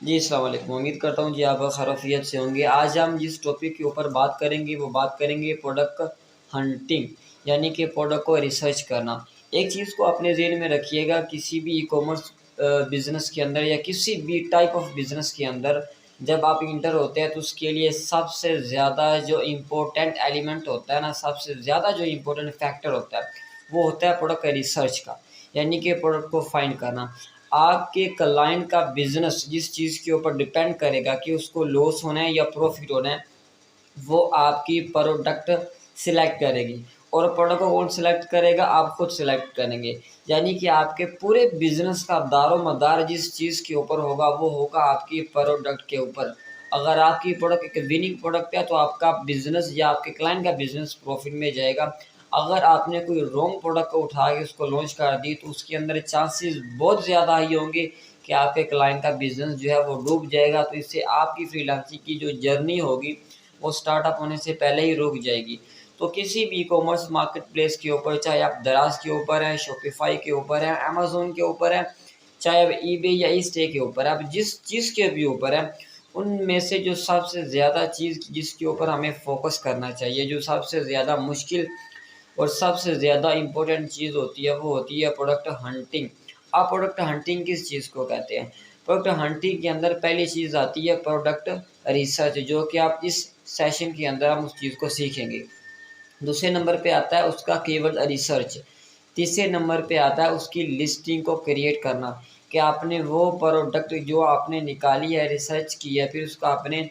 जी, अस्सलाम वालेकुम। उम्मीद करता हूँ जी आप खैरियत से होंगे। आज हम जिस टॉपिक के ऊपर बात करेंगे वो बात करेंगे प्रोडक्ट हंटिंग, यानी कि प्रोडक्ट को रिसर्च करना। एक चीज़ को अपने ज़हन में रखिएगा, किसी भी ई-कॉमर्स बिज़नेस के अंदर या किसी भी टाइप ऑफ बिज़नेस के अंदर जब आप इंटर होते हैं तो उसके लिए सबसे ज़्यादा जो इम्पोर्टेंट एलिमेंट होता है ना, सबसे ज़्यादा जो इम्पोर्टेंट फैक्टर होता है, वो होता है प्रोडक्ट रिसर्च का, यानी कि प्रोडक्ट को फाइंड करना। आपके क्लाइंट का बिज़नेस जिस चीज़ के ऊपर डिपेंड करेगा कि उसको लॉस होना है या प्रॉफ़िट होना है, वो आपकी प्रोडक्ट सिलेक्ट करेगी। और प्रोडक्ट को कौन सिलेक्ट करेगा? आप खुद सिलेक्ट करेंगे। यानी कि आपके पूरे बिज़नेस का दारोमदार जिस चीज़ के ऊपर होगा, वो होगा आपकी प्रोडक्ट के ऊपर। अगर आपकी प्रोडक्ट एक विनिंग प्रोडक्ट है, तो आपका बिज़नेस या आपके क्लाइंट का बिज़नेस प्रॉफ़िट में जाएगा। अगर आपने कोई रॉन्ग प्रोडक्ट को उठा के उसको लॉन्च कर दी, तो उसके अंदर चांसेस बहुत ज़्यादा हाई होंगे कि आपके क्लाइंट का बिज़नेस जो है वो डूब जाएगा। तो इससे आपकी फ्रीलांसिंग की जो जर्नी होगी, वो स्टार्टअप होने से पहले ही रुक जाएगी। तो किसी भी ई-कॉमर्स मार्केट प्लेस के ऊपर, चाहे आप दराज़ के ऊपर हैं, शॉपिफ़ाई के ऊपर हैं, अमेज़न के ऊपर हैं, चाहे आप ईबे या ईस्टे के ऊपर हैं, आप जिस चीज़ के भी ऊपर हैं, उनमें से जो सबसे ज़्यादा चीज़ जिसके ऊपर हमें फ़ोकस करना चाहिए, जो सबसे ज़्यादा मुश्किल और सबसे ज़्यादा इम्पोर्टेंट चीज़ होती है, वो होती है प्रोडक्ट हंटिंग। अब प्रोडक्ट हंटिंग किस चीज़ को कहते हैं? प्रोडक्ट हंटिंग के अंदर पहली चीज़ आती है प्रोडक्ट रिसर्च, जो कि आप इस सेशन के अंदर हम उस चीज़ को सीखेंगे। दूसरे नंबर पे आता है उसका कीवर्ड रिसर्च। तीसरे नंबर पे आता है उसकी लिस्टिंग को क्रिएट करना, कि आपने वो प्रोडक्ट जो आपने निकाली है, रिसर्च की है, फिर उसका आपने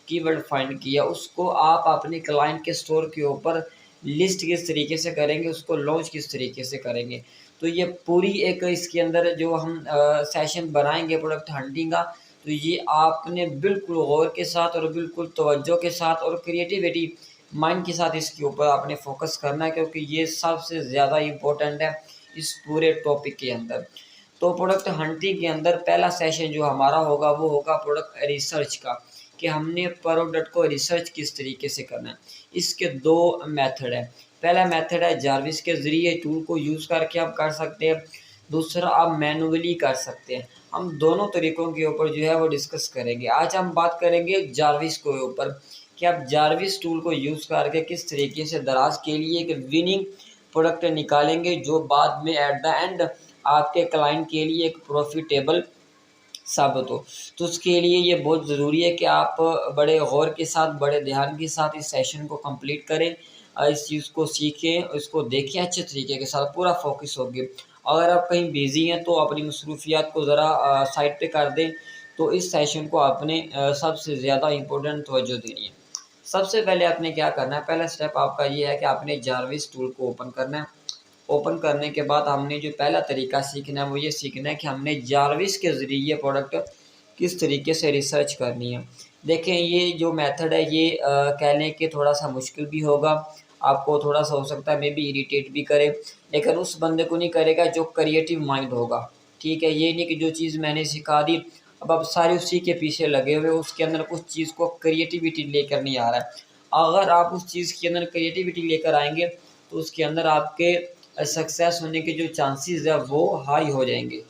कीवर्ड फाइंड किया, उसको आप अपने क्लाइंट के स्टोर के ऊपर लिस्ट किस तरीके से करेंगे, उसको लॉन्च किस तरीके से करेंगे। तो ये पूरी एक इसके अंदर जो हम सेशन बनाएँगे प्रोडक्ट हंटिंग का, तो ये आपने बिल्कुल गौर के साथ और बिल्कुल तवज्जो के साथ और क्रिएटिविटी माइंड के साथ इसके ऊपर आपने फ़ोकस करना है, क्योंकि ये सबसे ज़्यादा इम्पोर्टेंट है इस पूरे टॉपिक के अंदर। तो प्रोडक्ट हंटिंग के अंदर पहला सेशन जो हमारा होगा वो होगा प्रोडक्ट रिसर्च का, कि हमने प्रोडक्ट को रिसर्च किस तरीके से करना है। इसके 2 मेथड हैं। पहला मेथड है जार्विस के ज़रिए टूल को यूज़ करके आप कर सकते हैं। दूसरा आप मैनुअली कर सकते हैं। हम दोनों तरीकों के ऊपर जो है वो डिस्कस करेंगे। आज हम बात करेंगे जार्विस के ऊपर, कि आप जार्विस टूल को यूज़ करके किस तरीके से दराज के लिए एक विनिंग प्रोडक्ट निकालेंगे, जो बाद में एट द एंड आपके क्लाइंट के लिए एक प्रॉफिटेबल साबित हो। तो उसके लिए ये बहुत ज़रूरी है कि आप बड़े गौर के साथ, बड़े ध्यान के साथ इस सेशन को कंप्लीट करें। इस चीज़ को सीखें, इसको देखें अच्छे तरीके के साथ, पूरा फ़ोकस होगे। अगर आप कहीं बिज़ी हैं तो अपनी मसरूफ़ियात को ज़रा साइड पे कर दें, तो इस सेशन को आपने सबसे ज़्यादा इम्पोर्टेंट तवज्जो देनी है। सबसे पहले आपने क्या करना है, पहला स्टेप आपका ये है कि आपने जार्विस टूल को ओपन करना है। ओपन करने के बाद हमने जो पहला तरीका सीखना है वो ये सीखना है कि हमने जार्विस के ज़रिए प्रोडक्ट किस तरीके से रिसर्च करनी है। देखें, ये जो मेथड है ये कह लें कि थोड़ा-सा मुश्किल भी होगा, आपको थोड़ा-सा हो सकता है मे बी इरिटेट भी करे, लेकिन उस बंदे को नहीं करेगा जो क्रिएटिव माइंड होगा, ठीक है? ये नहीं कि जो चीज़ मैंने सिखा दी, अब आप सारे उसी के पीछे लगे हुए हो, उसके अंदर कुछ चीज़ को क्रिएटिविटी लेकर नहीं आ रहा है। अगर आप उस चीज़ के अंदर क्रिएटिविटी लेकर आएँगे, तो उसके अंदर आपके सक्सेस होने के जो चांसेस है वो हाई हो जाएँगे।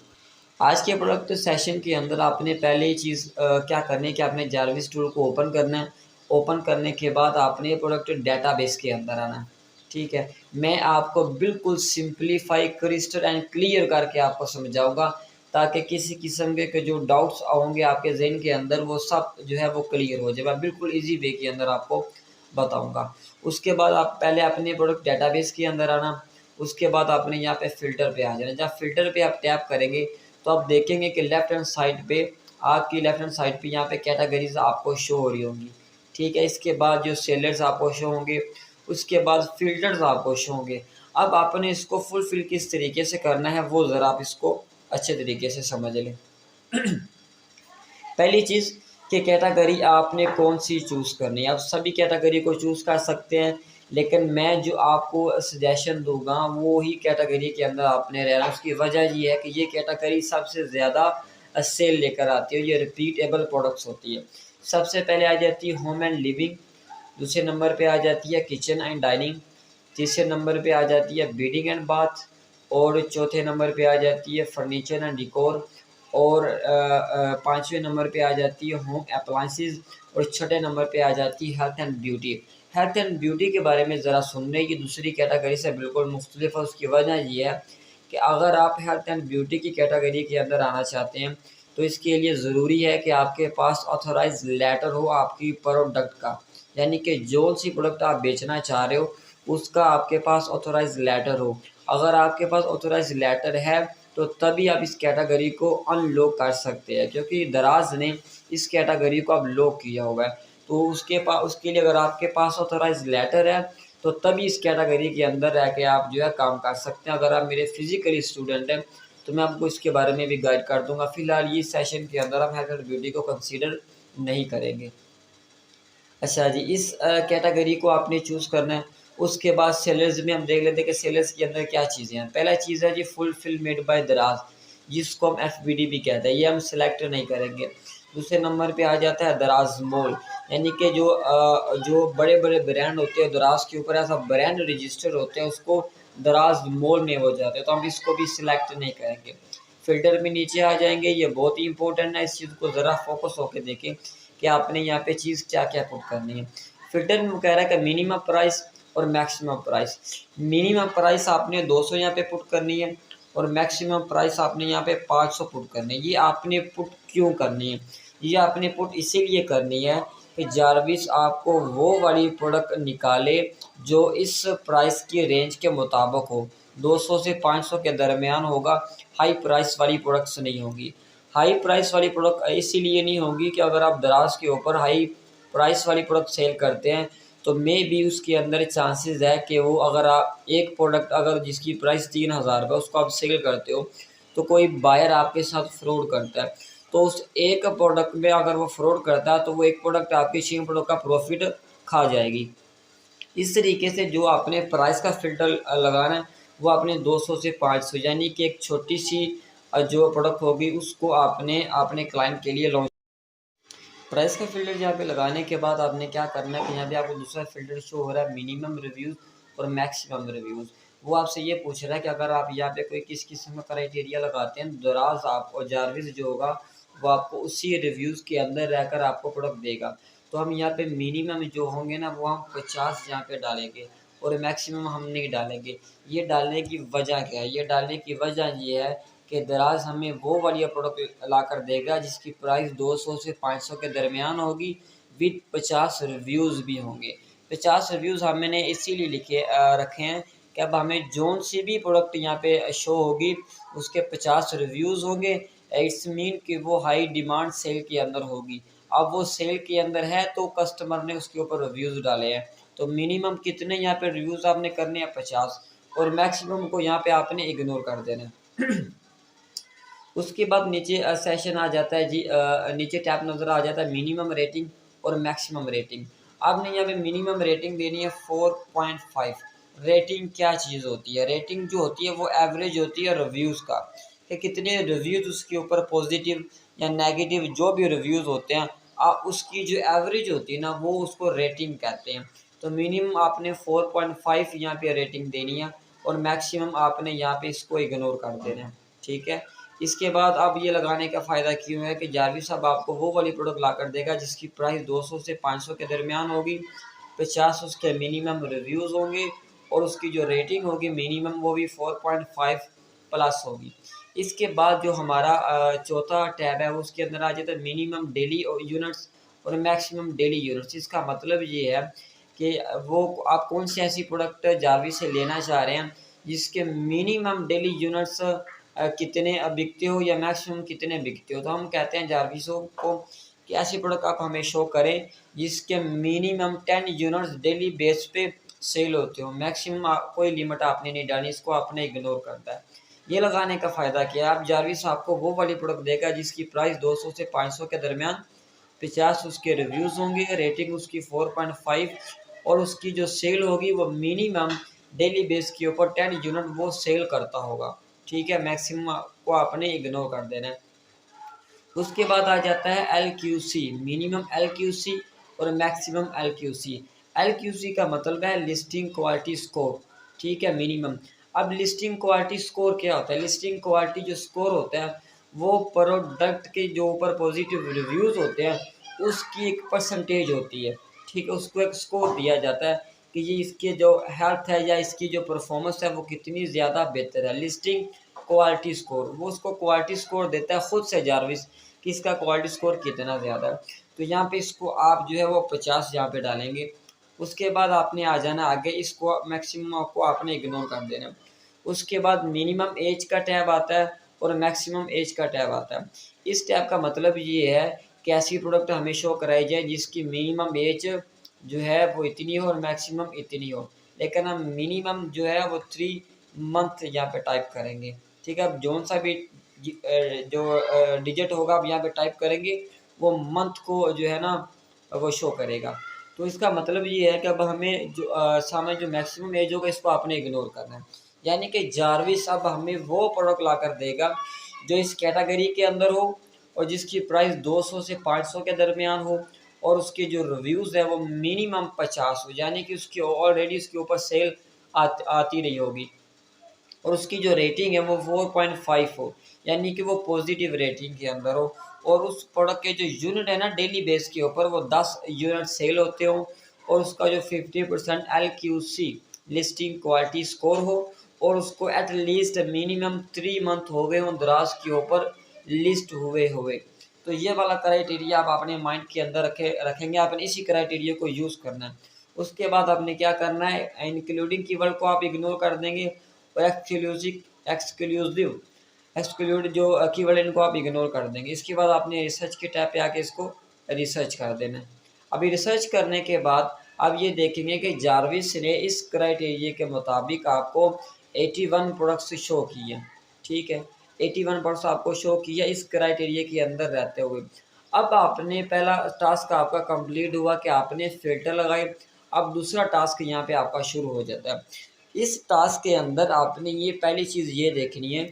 आज के प्रोडक्ट सेशन के अंदर आपने पहले ही चीज़ क्या करनी है कि आपने जार्विस टूल को ओपन करना है। ओपन करने के बाद आपने प्रोडक्ट डेटाबेस के अंदर आना है, ठीक है? मैं आपको बिल्कुल सिंप्लीफाई, क्रिस्टल एंड क्लियर करके आपको समझाऊँगा, ताकि किसी किस्म के जो डाउट्स होंगे आपके ज़हन के अंदर वो सब जो है वो क्लियर हो जाए। मैं बिल्कुल ईज़ी वे के अंदर आपको बताऊँगा। उसके बाद आप पहले अपने प्रोडक्ट डेटाबेस के अंदर आना, उसके बाद आपने यहाँ पे फ़िल्टर पे आ जाना। जब फ़िल्टर पे आप टैप करेंगे, तो आप देखेंगे कि लेफ्ट हैंड साइड पे आपकी लेफ्ट हैंड साइड पे यहाँ पे कैटेगरीज़ आपको शो हो रही होंगी, ठीक है? इसके बाद जो सेलर्स आपको शो होंगे, उसके बाद फ़िल्टर्स आपको शो होंगे। अब आपने इसको फुलफ़िल किस तरीके से करना है, वो ज़रा आप इसको अच्छे तरीके से समझ लें। पहली चीज़ कि कैटेगरी आपने कौन-सी चूज़ करनी है। आप सभी कैटेगरी को चूज़ कर सकते हैं, लेकिन मैं जो आपको सजेशन दूँगा वो ही कैटेगरी के अंदर आपने रहना है। उसकी वजह ये है कि ये कैटेगरी सबसे ज़्यादा सेल लेकर आती है, ये रिपीटेबल प्रोडक्ट्स होती है। सबसे पहले आ जाती है होम एंड लिविंग, दूसरे नंबर पे आ जाती है किचन एंड डाइनिंग, तीसरे नंबर पे आ जाती है बेडिंग एंड बाथ, और चौथे नंबर पे आ जाती है फर्नीचर एंड डेकोर, और 5वें नंबर पे आ जाती है होम अप्लायंसेस और 6ठे नंबर पे आ जाती है health and beauty. Health and beauty के बारे में ज़रा सुन लें, ये दूसरी कैटेगरी से बिल्कुल मुख्तलिफ है। उसकी वजह ये है कि अगर आप हेल्थ एंड ब्यूटी की कैटेगरी के अंदर आना चाहते हैं तो इसके लिए ज़रूरी है कि आपके पास ऑथराइज लेटर हो आपकी प्रोडक्ट का, यानी कि जो सी प्रोडक्ट आप बेचना चाह रहे हो उसका आपके पास ऑथराइज लेटर हो। अगर आपके पास ऑथराइज लेटर है तो तभी आप इस कैटेगरी को अनलॉक कर सकते हैं, क्योंकि दराज ने इस कैटेगरी को अब लॉक किया हुआ है। तो उसके लिए अगर आपके पास ऑथराइज लेटर है तो तभी इस कैटेगरी के अंदर रह के आप जो है काम कर सकते हैं। अगर आप मेरे फिजिकली स्टूडेंट हैं तो मैं आपको इसके बारे में भी गाइड कर दूंगा। फिलहाल ये सेशन के अंदर हम हेल्थ एंड ब्यूटी को कंसीडर नहीं करेंगे। अच्छा जी, इस कैटेगरी को आपने चूज़ करना है। उसके बाद सेलर्स में हम देख लेते हैं कि सेलर्स के अंदर क्या चीज़ें हैं। पहला चीज़ है जी फुलफिल मेड बाय दराज, जिसको हम एफबीडी भी कहते हैं, ये हम सिलेक्ट नहीं करेंगे। दूसरे नंबर पे आ जाता है दराज मॉल, यानी कि जो बड़े बड़े ब्रांड होते हैं दराज के ऊपर ऐसा ब्रांड रजिस्टर होते हैं, उसको दराज मॉल में हो जाते हैं, तो हम इसको भी सिलेक्ट नहीं करेंगे। फिल्टर में नीचे आ जाएंगे, ये बहुत ही इंपॉर्टेंट है, इस चीज़ को ज़रा फोकस होकर देखें कि आपने यहाँ पे चीज़ क्या क्या पुट करनी है। फिल्टर में वो कह रहा है कि मिनिमम प्राइस और मैक्सिमम प्राइस। मिनिमम प्राइस आपने 200 यहाँ पे पुट करनी है और मैक्सिमम प्राइस आपने यहाँ पे 500 पुट करनी है। ये आपने पुट क्यों करनी है? ये आपने पुट इसीलिए करनी है कि जारविस आपको वो वाली प्रोडक्ट निकाले जो इस प्राइस की रेंज के मुताबिक हो, 200 से 500 के दरमियान होगा, हाई प्राइस वाली प्रोडक्ट्स नहीं होगी। हाई प्राइस वाली प्रोडक्ट इसीलिए नहीं होगी कि अगर आप दराज के ऊपर हाई प्राइस वाली प्रोडक्ट सेल करते हैं तो मे बी उसके अंदर चांसेस है कि वो अगर आप एक प्रोडक्ट अगर जिसकी प्राइस 3000 रुपये उसको आप सेल करते हो तो कोई बायर आपके साथ फ्रॉड करता है, तो उस एक प्रोडक्ट में अगर वो फ्रॉड करता है तो वो एक प्रोडक्ट आपकी 6 प्रोडक्ट का प्रॉफिट खा जाएगी। इस तरीके से जो आपने प्राइस का फ़िल्टर लगाना है वो आपने 200 से 500, यानी कि एक छोटी सी जो प्रोडक्ट होगी उसको आपने अपने क्लाइंट के लिए लॉन्च। प्राइस का फ़िल्टर यहाँ पे लगाने के बाद आपने क्या करना है कि यहाँ पे आपको दूसरा फ़िल्टर शो हो रहा है मिनिमम रिव्यूज़ और मैक्सिमम रिव्यूज़। वो आपसे ये पूछ रहा है कि अगर आप यहाँ पे कोई किस किस्म का क्राइटेरिया लगाते हैं, दराज आप और जारविस जो होगा वो आपको उसी रिव्यूज़ के अंदर रहकर आपको प्रोडक्ट देगा। तो हम यहाँ पे मिनिमम जो होंगे ना वो हम 50 यहाँ पे डालेंगे और मैक्सिमम हम नहीं डालेंगे। ये डालने की वजह क्या है? ये डालने की वजह ये है कि दराज हमें वो वाली प्रोडक्ट ला कर देगा जिसकी प्राइस 200 से 500 के दरमियान होगी, विद 50 रिव्यूज़ भी होंगे। 50 रिव्यूज़ हमने इसीलिए रखे हैं कि अब हमें जोन सी भी प्रोडक्ट यहाँ पे शो होगी उसके 50 रिव्यूज़ होंगे, इट्स मीन कि वो हाई डिमांड सेल के अंदर होगी। अब वो सेल के अंदर है तो कस्टमर ने उसके ऊपर रिव्यूज़ डाले हैं, तो मिनिमम कितने यहाँ पे रिव्यूज़ आपने करने हैं 50 और मैक्सिमम को यहाँ पे आपने इग्नोर कर देना है। उसके बाद नीचे सेशन आ जाता है जी, नीचे टैब नज़र आ जाता है मिनिमम रेटिंग और मैक्सिमम रेटिंग। आपने यहाँ पे मिनिमम रेटिंग देनी है 4.5। रेटिंग क्या चीज़ होती है? रेटिंग जो होती है वो एवरेज होती है रिव्यूज़ का, कि कितने रिव्यूज़ उसके ऊपर पॉजिटिव या नेगेटिव जो भी रिव्यूज़ होते हैं उसकी जो एवरेज होती है ना वो उसको रेटिंग कहते हैं। तो मिनिमम आपने 4.5 यहाँ पे रेटिंग देनी है और मैक्सिमम आपने यहाँ पे इसको इग्नोर कर देना है, ठीक है। इसके बाद अब ये लगाने का फ़ायदा क्यों है कि जारविस साहब आपको वो वाली प्रोडक्ट ला कर देगा जिसकी प्राइस 200 से 500 के दरमियान होगी, 50 उसके मिनिमम रिव्यूज़ होंगे और उसकी जो रेटिंग होगी मिनिमम वो भी 4.5 प्लस होगी। इसके बाद जो हमारा चौथा टैब है उसके अंदर आ जाता है मिनिमम डेली यूनिट्स और मैक्सिमम डेली यूनिट्स। इसका मतलब ये है कि वो आप कौन सी ऐसी प्रोडक्ट जारविस से लेना चाह रहे हैं जिसके मिनिमम डेली यूनिट्स कितने बिकते हो या मैक्सिमम कितने बिकते हो। तो हम कहते हैं जारविसों को कि ऐसी प्रोडक्ट आप हमें शो करें जिसके मिनिमम 10 यूनिट्स डेली बेस पे सेल होते हो, मैक्सिमम कोई लिमिट आपने नहीं डाली, इसको आपने इग्नोर करता है। ये लगाने का फ़ायदा क्या है? आप जारविस आपको वो वाली प्रोडक्ट देगा जिसकी प्राइस 200 से 500 के दरमियान, 50 उसके रिव्यूज़ होंगे, रेटिंग उसकी 4.5 और उसकी जो सेल होगी वो मिनिमम डेली बेस के ऊपर 10 यूनिट वो सेल करता होगा, ठीक है। मैक्सिमम को आपने इग्नोर कर देना है। उसके बाद आ जाता है LQC, मिनिमम LQC और मैक्सिमम LQC। LQC का मतलब है लिस्टिंग क्वालिटी स्कोर, ठीक है, मिनिमम। अब लिस्टिंग क्वालिटी स्कोर क्या होता है? लिस्टिंग क्वालिटी जो स्कोर होता है वो प्रोडक्ट के जो ऊपर पॉजिटिव रिव्यूज़ होते हैं उसकी एक परसेंटेज होती है, ठीक है। उसको एक स्कोर दिया जाता है कि ये इसके जो हेल्थ है या इसकी जो परफॉर्मेंस है वो कितनी ज़्यादा बेहतर है। लिस्टिंग क्वालिटी स्कोर, वो उसको क्वालिटी स्कोर देता है खुद से जारविस कि इसका क्वालिटी स्कोर कितना ज़्यादा है। तो यहाँ पे इसको आप जो है वो 50 यहाँ पे डालेंगे। उसके बाद आपने आ जाना आगे, इसको मैक्सिमम को आपने इग्नोर कर देना। उसके बाद मिनिमम एज का टैब आता है और मैक्सिमम एज का टैब आता है। इस टैब का मतलब ये है कि ऐसी प्रोडक्ट हमें शो कराई जाए जिसकी मिनिमम एज जो है वो इतनी हो और मैक्सिमम इतनी हो, लेकिन हम मिनिमम जो है वो 3 मंथ यहाँ पे टाइप करेंगे, ठीक है। अब जौन सा भी जो डिजिट होगा आप यहाँ पे टाइप करेंगे वो मंथ को जो है ना वो शो करेगा। तो इसका मतलब ये है कि अब हमें जो सामने जो मैक्सिमम एज होगा इसको आपने इग्नोर करना है। यानी कि जारविस अब हमें वो प्रोडक्ट ला कर देगा जो इस कैटेगरी के अंदर हो और जिसकी प्राइस 200 से 500 के दरमियान हो और उसके जो रिव्यूज़ है वो मिनिमम 50 हो, यानी कि उसकी ऑलरेडी उसके ऊपर सेल आती रही होगी और उसकी जो रेटिंग है वो 4.5 हो, यानी कि वो पॉजिटिव रेटिंग के अंदर हो और उस प्रोडक्ट के जो यूनिट है ना डेली बेस के ऊपर वो 10 यूनिट सेल होते हो और उसका जो 50% LQC लिस्टिंग क्वालिटी स्कोर हो और उसको एट लीस्ट मिनिमम 3 मंथ हो गए हों दराज के ऊपर लिस्ट हुए हुए। तो ये वाला क्राइटेरिया आप अपने माइंड के अंदर रखेंगे, आपने इसी क्राइटेरिया को यूज़ करना है। उसके बाद आपने क्या करना है, इंक्लूडिंग कीवर्ड को आप इग्नोर कर देंगे और एक्सक्लूसिव एक्सक्लूड जो कीवर्ड इनको आप इग्नोर कर देंगे। इसके बाद आपने रिसर्च के टैब पे आके इसको रिसर्च कर देना है। अभी रिसर्च करने के बाद आप ये देखेंगे कि जारविस ने इस क्राइटेरिया के मुताबिक आपको 81 प्रोडक्ट्स शो किए, ठीक है। 81 प्रोडक्ट्स आपको शो किया इस क्राइटेरिया के अंदर रहते हुए। अब आपने पहला टास्क आपका कंप्लीट हुआ कि आपने फ़िल्टर लगाए। अब दूसरा टास्क यहाँ पे आपका शुरू हो जाता है। इस टास्क के अंदर आपने ये पहली चीज़ ये देखनी है,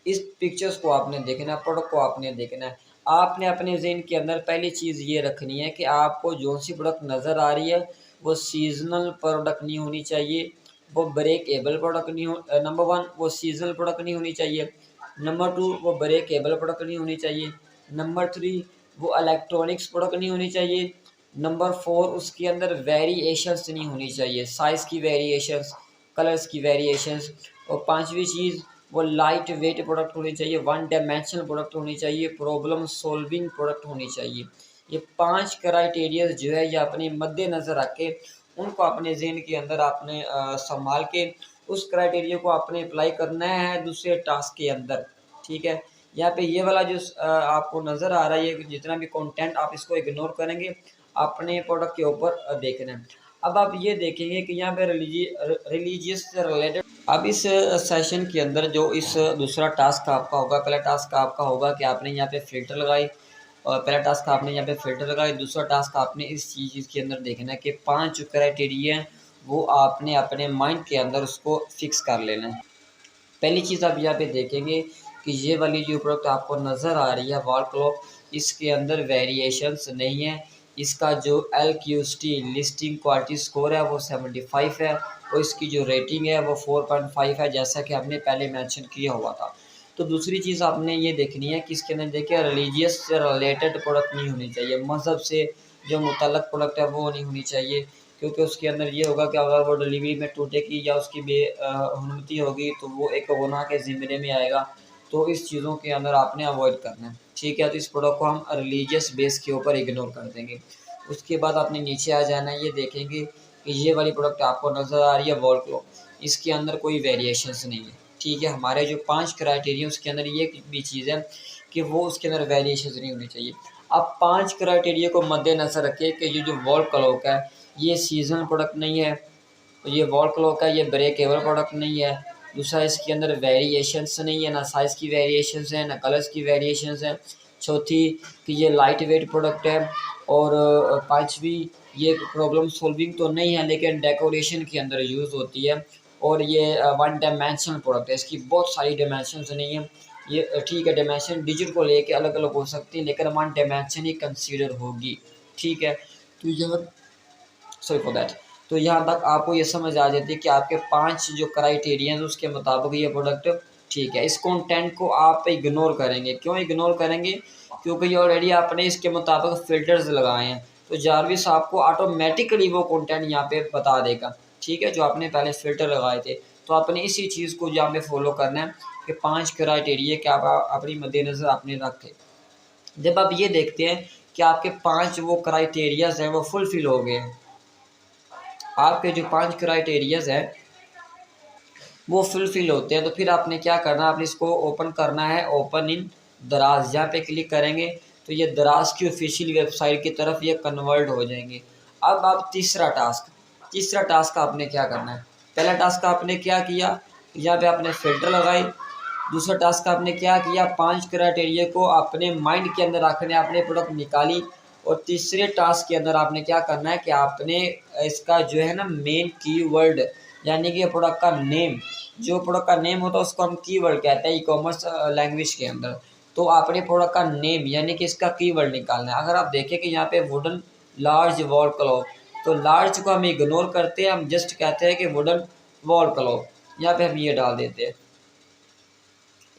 इस पिक्चर्स को आपने देखना है, प्रोडक्ट को आपने देखना है। आपने अपने ज़हन के अंदर पहली चीज़ ये रखनी है कि आपको जो सी प्रोडक्ट नज़र आ रही है वो सीज़नल प्रोडक्ट नहीं होनी चाहिए, वो ब्रेकेबल प्रोडक्ट नहीं हो नंबर 1 वो सीज़नल प्रोडक्ट नहीं होनी चाहिए, नंबर 2 वो ब्रेकेबल प्रोडक्ट नहीं होनी चाहिए, नंबर 3 वो इलेक्ट्रॉनिक्स प्रोडक्ट नहीं होनी चाहिए, नंबर 4 उसके अंदर वेरिएशंस नहीं होनी चाहिए, साइज़ की वेरिएशंस, कलर्स की वेरिएशंस, और पाँचवीं चीज़ वो लाइट वेट प्रोडक्ट होनी चाहिए, वन डायमेंशनल प्रोडक्ट होनी चाहिए, प्रॉब्लम सॉल्विंग प्रोडक्ट होनी चाहिए। ये 5 क्राइटेरियाज़ जो है ये अपने मद्देनज़र रख के उनको अपने ज़हन के अंदर आपने संभाल के उस क्राइटेरिया को आपने अप्लाई करना है दूसरे टास्क के अंदर, ठीक है। यहाँ पे ये वाला जो आपको नज़र आ रहा है ये जितना भी कंटेंट आप इसको इग्नोर करेंगे, अपने प्रोडक्ट के ऊपर देखना है। अब आप ये देखेंगे कि यहाँ पे रिलीजियस से रिलेटेड अब इस सेशन के अंदर जो इस दूसरा टास्क आपका होगा, पहला टास्क आपका होगा कि आपने यहाँ पे फ़िल्टर लगाई और पहला टास्क आपने यहाँ पे फ़िल्टर लगाई, दूसरा टास्क आपने इस चीज़ के अंदर देखना है कि 5 जो क्राइटेरिया हैं वो आपने अपने माइंड के अंदर उसको फ़िक्स कर लेना है। पहली चीज़ आप यहाँ पे देखेंगे कि ये वाली जो प्रोडक्ट आपको नज़र आ रही है वॉल क्लॉक, इसके अंदर वेरिएशंस नहीं है। इसका जो LQST लिस्टिंग क्वालिटी स्कोर है वो 75 है और इसकी जो रेटिंग है वो 4.5 है, जैसा कि हमने पहले मेंशन किया हुआ था। तो दूसरी चीज़ आपने ये देखनी है कि इसके अंदर देखिए रिलीजियस से रिलेटेड प्रोडक्ट नहीं होनी चाहिए, मज़हब से जो मुतल्लक प्रोडक्ट है वो नहीं होनी चाहिए, क्योंकि उसके अंदर ये होगा कि अगर वो डिलीवरी में टूटेगी या उसकी बेहरमती होगी तो वो एक गुनाह के ज़िम्मे में आएगा। तो इस चीज़ों के अंदर आपने अवॉइड करना है, ठीक है। तो इस प्रोडक्ट को हम रिलीजियस बेस के ऊपर इग्नोर कर देंगे। उसके बाद आपने नीचे आ जाना है, ये देखेंगे कि ये वाली प्रोडक्ट आपको नज़र आ रही है वॉल क्लॉक, इसके अंदर कोई वेरिएशंस नहीं है, ठीक है। हमारे जो 5 क्राइटेरिया उसके अंदर ये भी चीज़ है कि वो उसके अंदर वेरिएशंस नहीं होनी चाहिए। अब 5 क्राइटेरिया को मद्देनज़र रखें कि ये जो वॉल क्लॉक है ये सीज़नल प्रोडक्ट नहीं है, ये वॉल क्लॉक है ये ब्रेकेबल प्रोडक्ट नहीं है, दूसरा इसके अंदर वेरिएशंस नहीं है, ना साइज़ की वेरिएशंस है ना कलर्स की वेरिएशंस है, चौथी कि ये लाइट वेट प्रोडक्ट है, और पाँचवीं ये प्रॉब्लम सॉल्विंग तो नहीं है लेकिन डेकोरेशन के अंदर यूज़ होती है, और ये वन डायमेंशनल प्रोडक्ट है, इसकी बहुत सारी डायमेंशंस नहीं है। ये ठीक है, डायमेंशन डिजिट को लेके अलग अलग हो सकती है लेकिन वन डायमेंशन ही कंसीडर होगी, ठीक है। तो यहाँ सॉरी फॉर दैट, तो यहाँ तक आपको ये समझ आ जाती है कि आपके 5 जो क्राइटेरिया हैं उसके मुताबिक ये प्रोडक्ट ठीक है, इस कंटेंट को आप इग्नोर करेंगे। क्यों इग्नोर करेंगे? क्योंकि ये ऑलरेडी आपने इसके मुताबिक फ़िल्टर्स लगाए हैं, तो जारविस आपको ऑटोमेटिकली वो कंटेंट यहाँ पे बता देगा। ठीक है, जो आपने पहले फ़िल्टर लगाए थे। तो आपने इसी चीज़ को यहाँ पे फॉलो करना है कि 5 क्राइटेरिया क्या आप अपनी मद्देनज़र आपने रखें। जब आप ये देखते हैं कि आपके 5 वो क्राइटेरियाज़ हैं वो फुलफ़िल हो गए हैं, आपके जो 5 क्राइटेरियाज़ हैं वो फुलफ़िल होते हैं, तो फिर आपने क्या करना है, आपने इसको ओपन करना है, ओपन इन दराज। यहाँ पे क्लिक करेंगे तो ये दराज की ऑफिशियल वेबसाइट की तरफ ये कन्वर्ट हो जाएंगे। अब आप तीसरा टास्क आपने क्या करना है। पहला टास्क आपने क्या किया, यहाँ पे आपने फ़िल्टर लगाई। दूसरा टास्क आपने क्या किया, 5 क्राइटेरिया को अपने माइंड के अंदर रखने, आपने प्रोडक्ट निकाली। और तीसरे टास्क के अंदर आपने क्या करना है कि आपने इसका जो है ना मेन कीवर्ड, यानी कि प्रोडक्ट का नेम, जो प्रोडक्ट का नेम होता है उसको हम कीवर्ड कहते हैं ई कॉमर्स लैंग्वेज के अंदर। तो आपने प्रोडक्ट का नेम यानी कि इसका कीवर्ड निकालना है। अगर आप देखें कि यहाँ पे वुडन लार्ज वॉल क्लॉक, तो लार्ज को हम इग्नोर करते हैं, हम जस्ट कहते हैं कि वुडन वॉल क्लॉक, यहाँ पे हम ये डाल देते हैं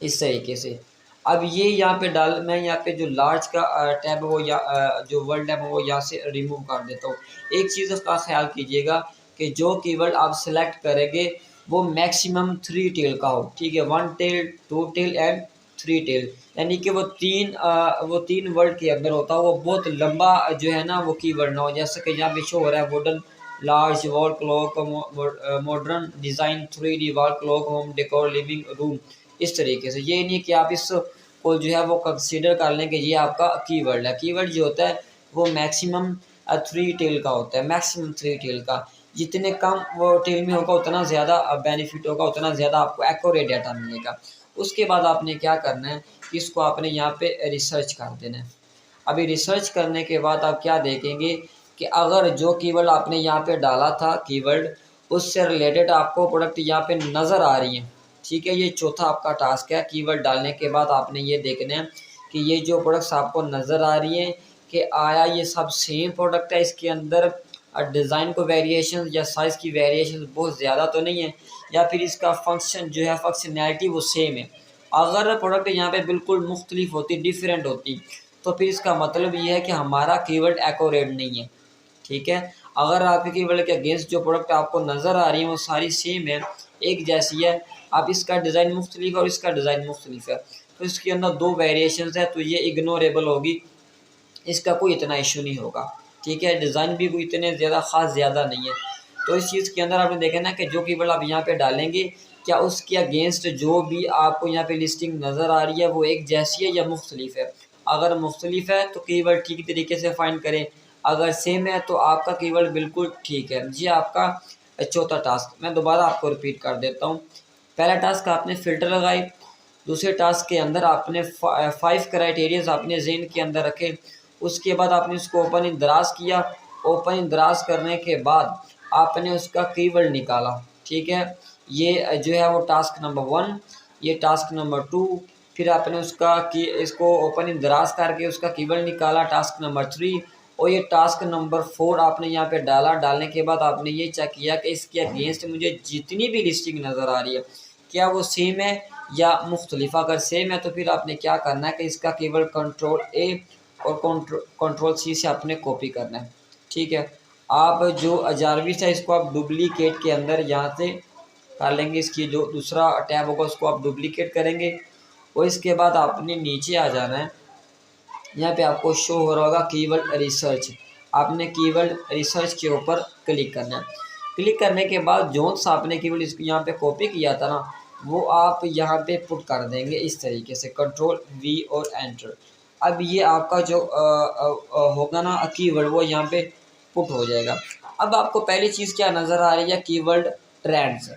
इस तरीके से। अब ये यहाँ पे डाल, मैं यहाँ पे जो लार्ज का टैब है वो जो वर्ड टैब है वो यहाँ से रिमूव कर देता हूँ। एक चीज़ का ख्याल कीजिएगा कि जो कीवर्ड आप सिलेक्ट करेंगे वो मैक्सिमम 3 टेल का हो। ठीक है, 1 टेल, 2 टेल एंड 3 टेल, यानी कि वो तीन वर्ड के अंदर होता है, वो बहुत लंबा जो है ना वो कीवर्ड ना हो। जैसे कि यहाँ पे शो हो रहा है wooden large wall clock, modern design, 3D wall clock, home decor, living room, इस तरीके से। ये नहीं कि आप इसको जो है वो कंसीडर कर लें कि ये आपका कीवर्ड है। कीवर्ड जो होता है वो मैक्सिमम 3 टेल का होता है, मैक्सिमम 3 टेल का। जितने कम वो टेल में होगा उतना ज़्यादा बेनिफिट होगा, उतना ज़्यादा आपको एक्यूरेट डाटा मिलेगा। उसके बाद आपने क्या करना है कि इसको आपने यहाँ पे रिसर्च कर देना है। अभी रिसर्च करने के बाद आप क्या देखेंगे कि अगर जो कीवर्ड आपने यहाँ पे डाला था कीवर्ड, उससे रिलेटेड आपको प्रोडक्ट यहाँ पे नज़र आ रही है। ठीक है, ये चौथा आपका टास्क है। कीवर्ड डालने के बाद आपने ये देखना है कि ये जो प्रोडक्ट्स आपको नज़र आ रही हैं कि आया ये सब सेम प्रोडक्ट है, इसके अंदर डिज़ाइन को वेरिएशन या साइज़ की वेरिएशन बहुत ज़्यादा तो नहीं है, या फिर इसका फंक्शन जो है फंक्शनैलिटी वो सेम है। अगर प्रोडक्ट यहाँ पे बिल्कुल मुख्तलिफ होती, डिफरेंट होती, तो फिर इसका मतलब ये है कि हमारा कीवर्ड एक्यूरेट नहीं है। ठीक है, अगर आपके कीवर्ड के अगेंस्ट जो प्रोडक्ट आपको नज़र आ रही है वो सारी सेम है, एक जैसी है, अब इसका डिज़ाइन मुख्तलिफ है और इसका डिज़ाइन मुख्तलिफ है, तो इसके अंदर 2 वेरिएशंस है, तो ये इग्नोरेबल होगी, इसका कोई इतना इशू नहीं होगा। ठीक है, डिज़ाइन भी कोई इतने ज़्यादा नहीं है। तो इस चीज़ के अंदर आपने देखा ना कि जो कीवर्ड आप यहाँ पे डालेंगे, क्या उसके अगेंस्ट जो भी आपको यहाँ पे लिस्टिंग नज़र आ रही है वो एक जैसी है या मुख्तलिफ है। अगर मुख्तलिफ है तो कीवर्ड ठीक तरीके से फाइंड करें, अगर सेम है तो आपका कीवर्ड बिल्कुल ठीक है। ये आपका चौथा टास्क, मैं दोबारा आपको रिपीट कर देता हूँ। पहला टास्क आपने फ़िल्टर लगाई, दूसरे टास्क के अंदर आपने 5 क्राइटेरियाज अपने ज़हन के अंदर रखे, उसके बाद आपने उसको ओपन इन दराज किया। ओपन इन दराज करने के बाद आपने उसका कीवर्ड निकाला। ठीक है, ये जो है वो टास्क नंबर 1, ये टास्क नंबर 2, फिर आपने उसका की इसको ओपन इन दराज करके उसका कीवर्ड निकाला, टास्क नंबर 3, और ये टास्क नंबर 4 आपने यहाँ पे डाला। डालने के बाद आपने ये चेक किया कि इसके अगेंस्ट मुझे जितनी भी लिस्टिंग नज़र आ रही है क्या वो सेम है या मुख्तलिफ। अगर सेम है तो फिर आपने क्या करना है कि इसका केवल कंट्रोल ए और कंट्रोल सी से आपने कॉपी करना है। ठीक है, आप जो अजारविस है इसको आप डुप्लीकेट के अंदर यहाँ से कर लेंगे, इसकी जो दूसरा टैब होगा उसको आप डुप्लीकेट करेंगे, और इसके बाद आपने नीचे आ जाना है। यहाँ पे आपको शो हो रहा होगा कीवर्ड रिसर्च, आपने कीवर्ड रिसर्च के ऊपर क्लिक करना है। क्लिक करने के बाद जो सा आपने कीवर्ड इसको यहाँ पे कॉपी किया था ना, वो आप यहाँ पे पुट कर देंगे इस तरीके से, कंट्रोल वी और एंटर। अब ये आपका जो होगा ना कीवर्ड वो यहाँ पे पुट हो जाएगा। अब आपको पहली चीज़ क्या नज़र आ रही है, keyword trends.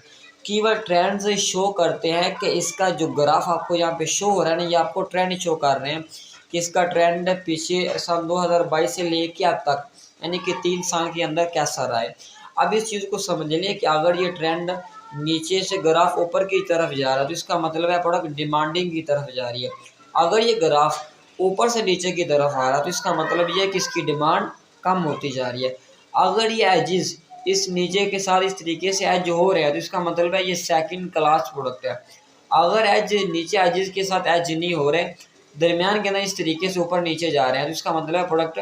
Keyword trends show करते हैं कि इसका जो ग्राफ आपको यहाँ पे शो हो रहा है ना, ये आपको ट्रेंड शो कर रहे हैं कि इसका ट्रेंड पीछे सन 2022 से लेके अब तक, यानी कि 3 साल के अंदर कैसा रहा है। अब इस चीज़ को समझ लें कि अगर ये ट्रेंड नीचे से ग्राफ ऊपर की तरफ जा रहा है तो इसका मतलब है प्रोडक्ट डिमांडिंग की तरफ जा रही है। अगर ये ग्राफ ऊपर से नीचे की तरफ आ रहा है तो इसका मतलब ये है कि इसकी डिमांड कम होती जा रही है। अगर ये एजिस इस नीचे के साथ इस तरीके से एज हो रहा है तो इसका मतलब है ये सेकंड क्लास प्रोडक्ट है। अगर एज नीचे एजेस के साथ एज नहीं हो रहे, दरमियान के अंदर इस तरीके से ऊपर नीचे जा रहे हैं, तो इसका मतलब है प्रोडक्ट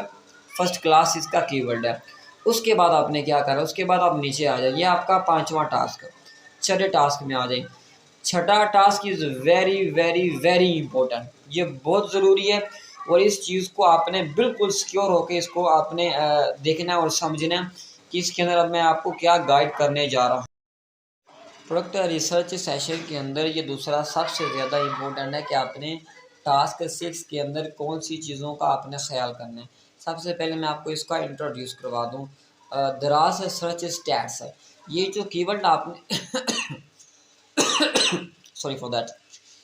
फर्स्ट क्लास इसका कीवर्ड है। उसके बाद आपने क्या करा, उसके बाद आप नीचे आ जाइए, आपका 5वां टास्क। छठे टास्क में आ जाए। छठा task is very very very important, ये बहुत ज़रूरी है और इस चीज़ को आपने बिल्कुल सिक्योर होकर इसको आपने देखना और समझना कि इसके अंदर अब मैं आपको क्या गाइड करने जा रहा हूँ। प्रोडक्ट रिसर्च सेशन के अंदर ये दूसरा सबसे ज़्यादा इम्पोर्टेंट है कि आपने टास्क 6 के अंदर कौन सी चीज़ों का आपने ख्याल करना है। सबसे पहले मैं आपको इसका इंट्रोड्यूस करवा दूँ। दराज सर्च स्टैट्स है, ये जो कीवर्ड आपने सॉरी फॉर दैट,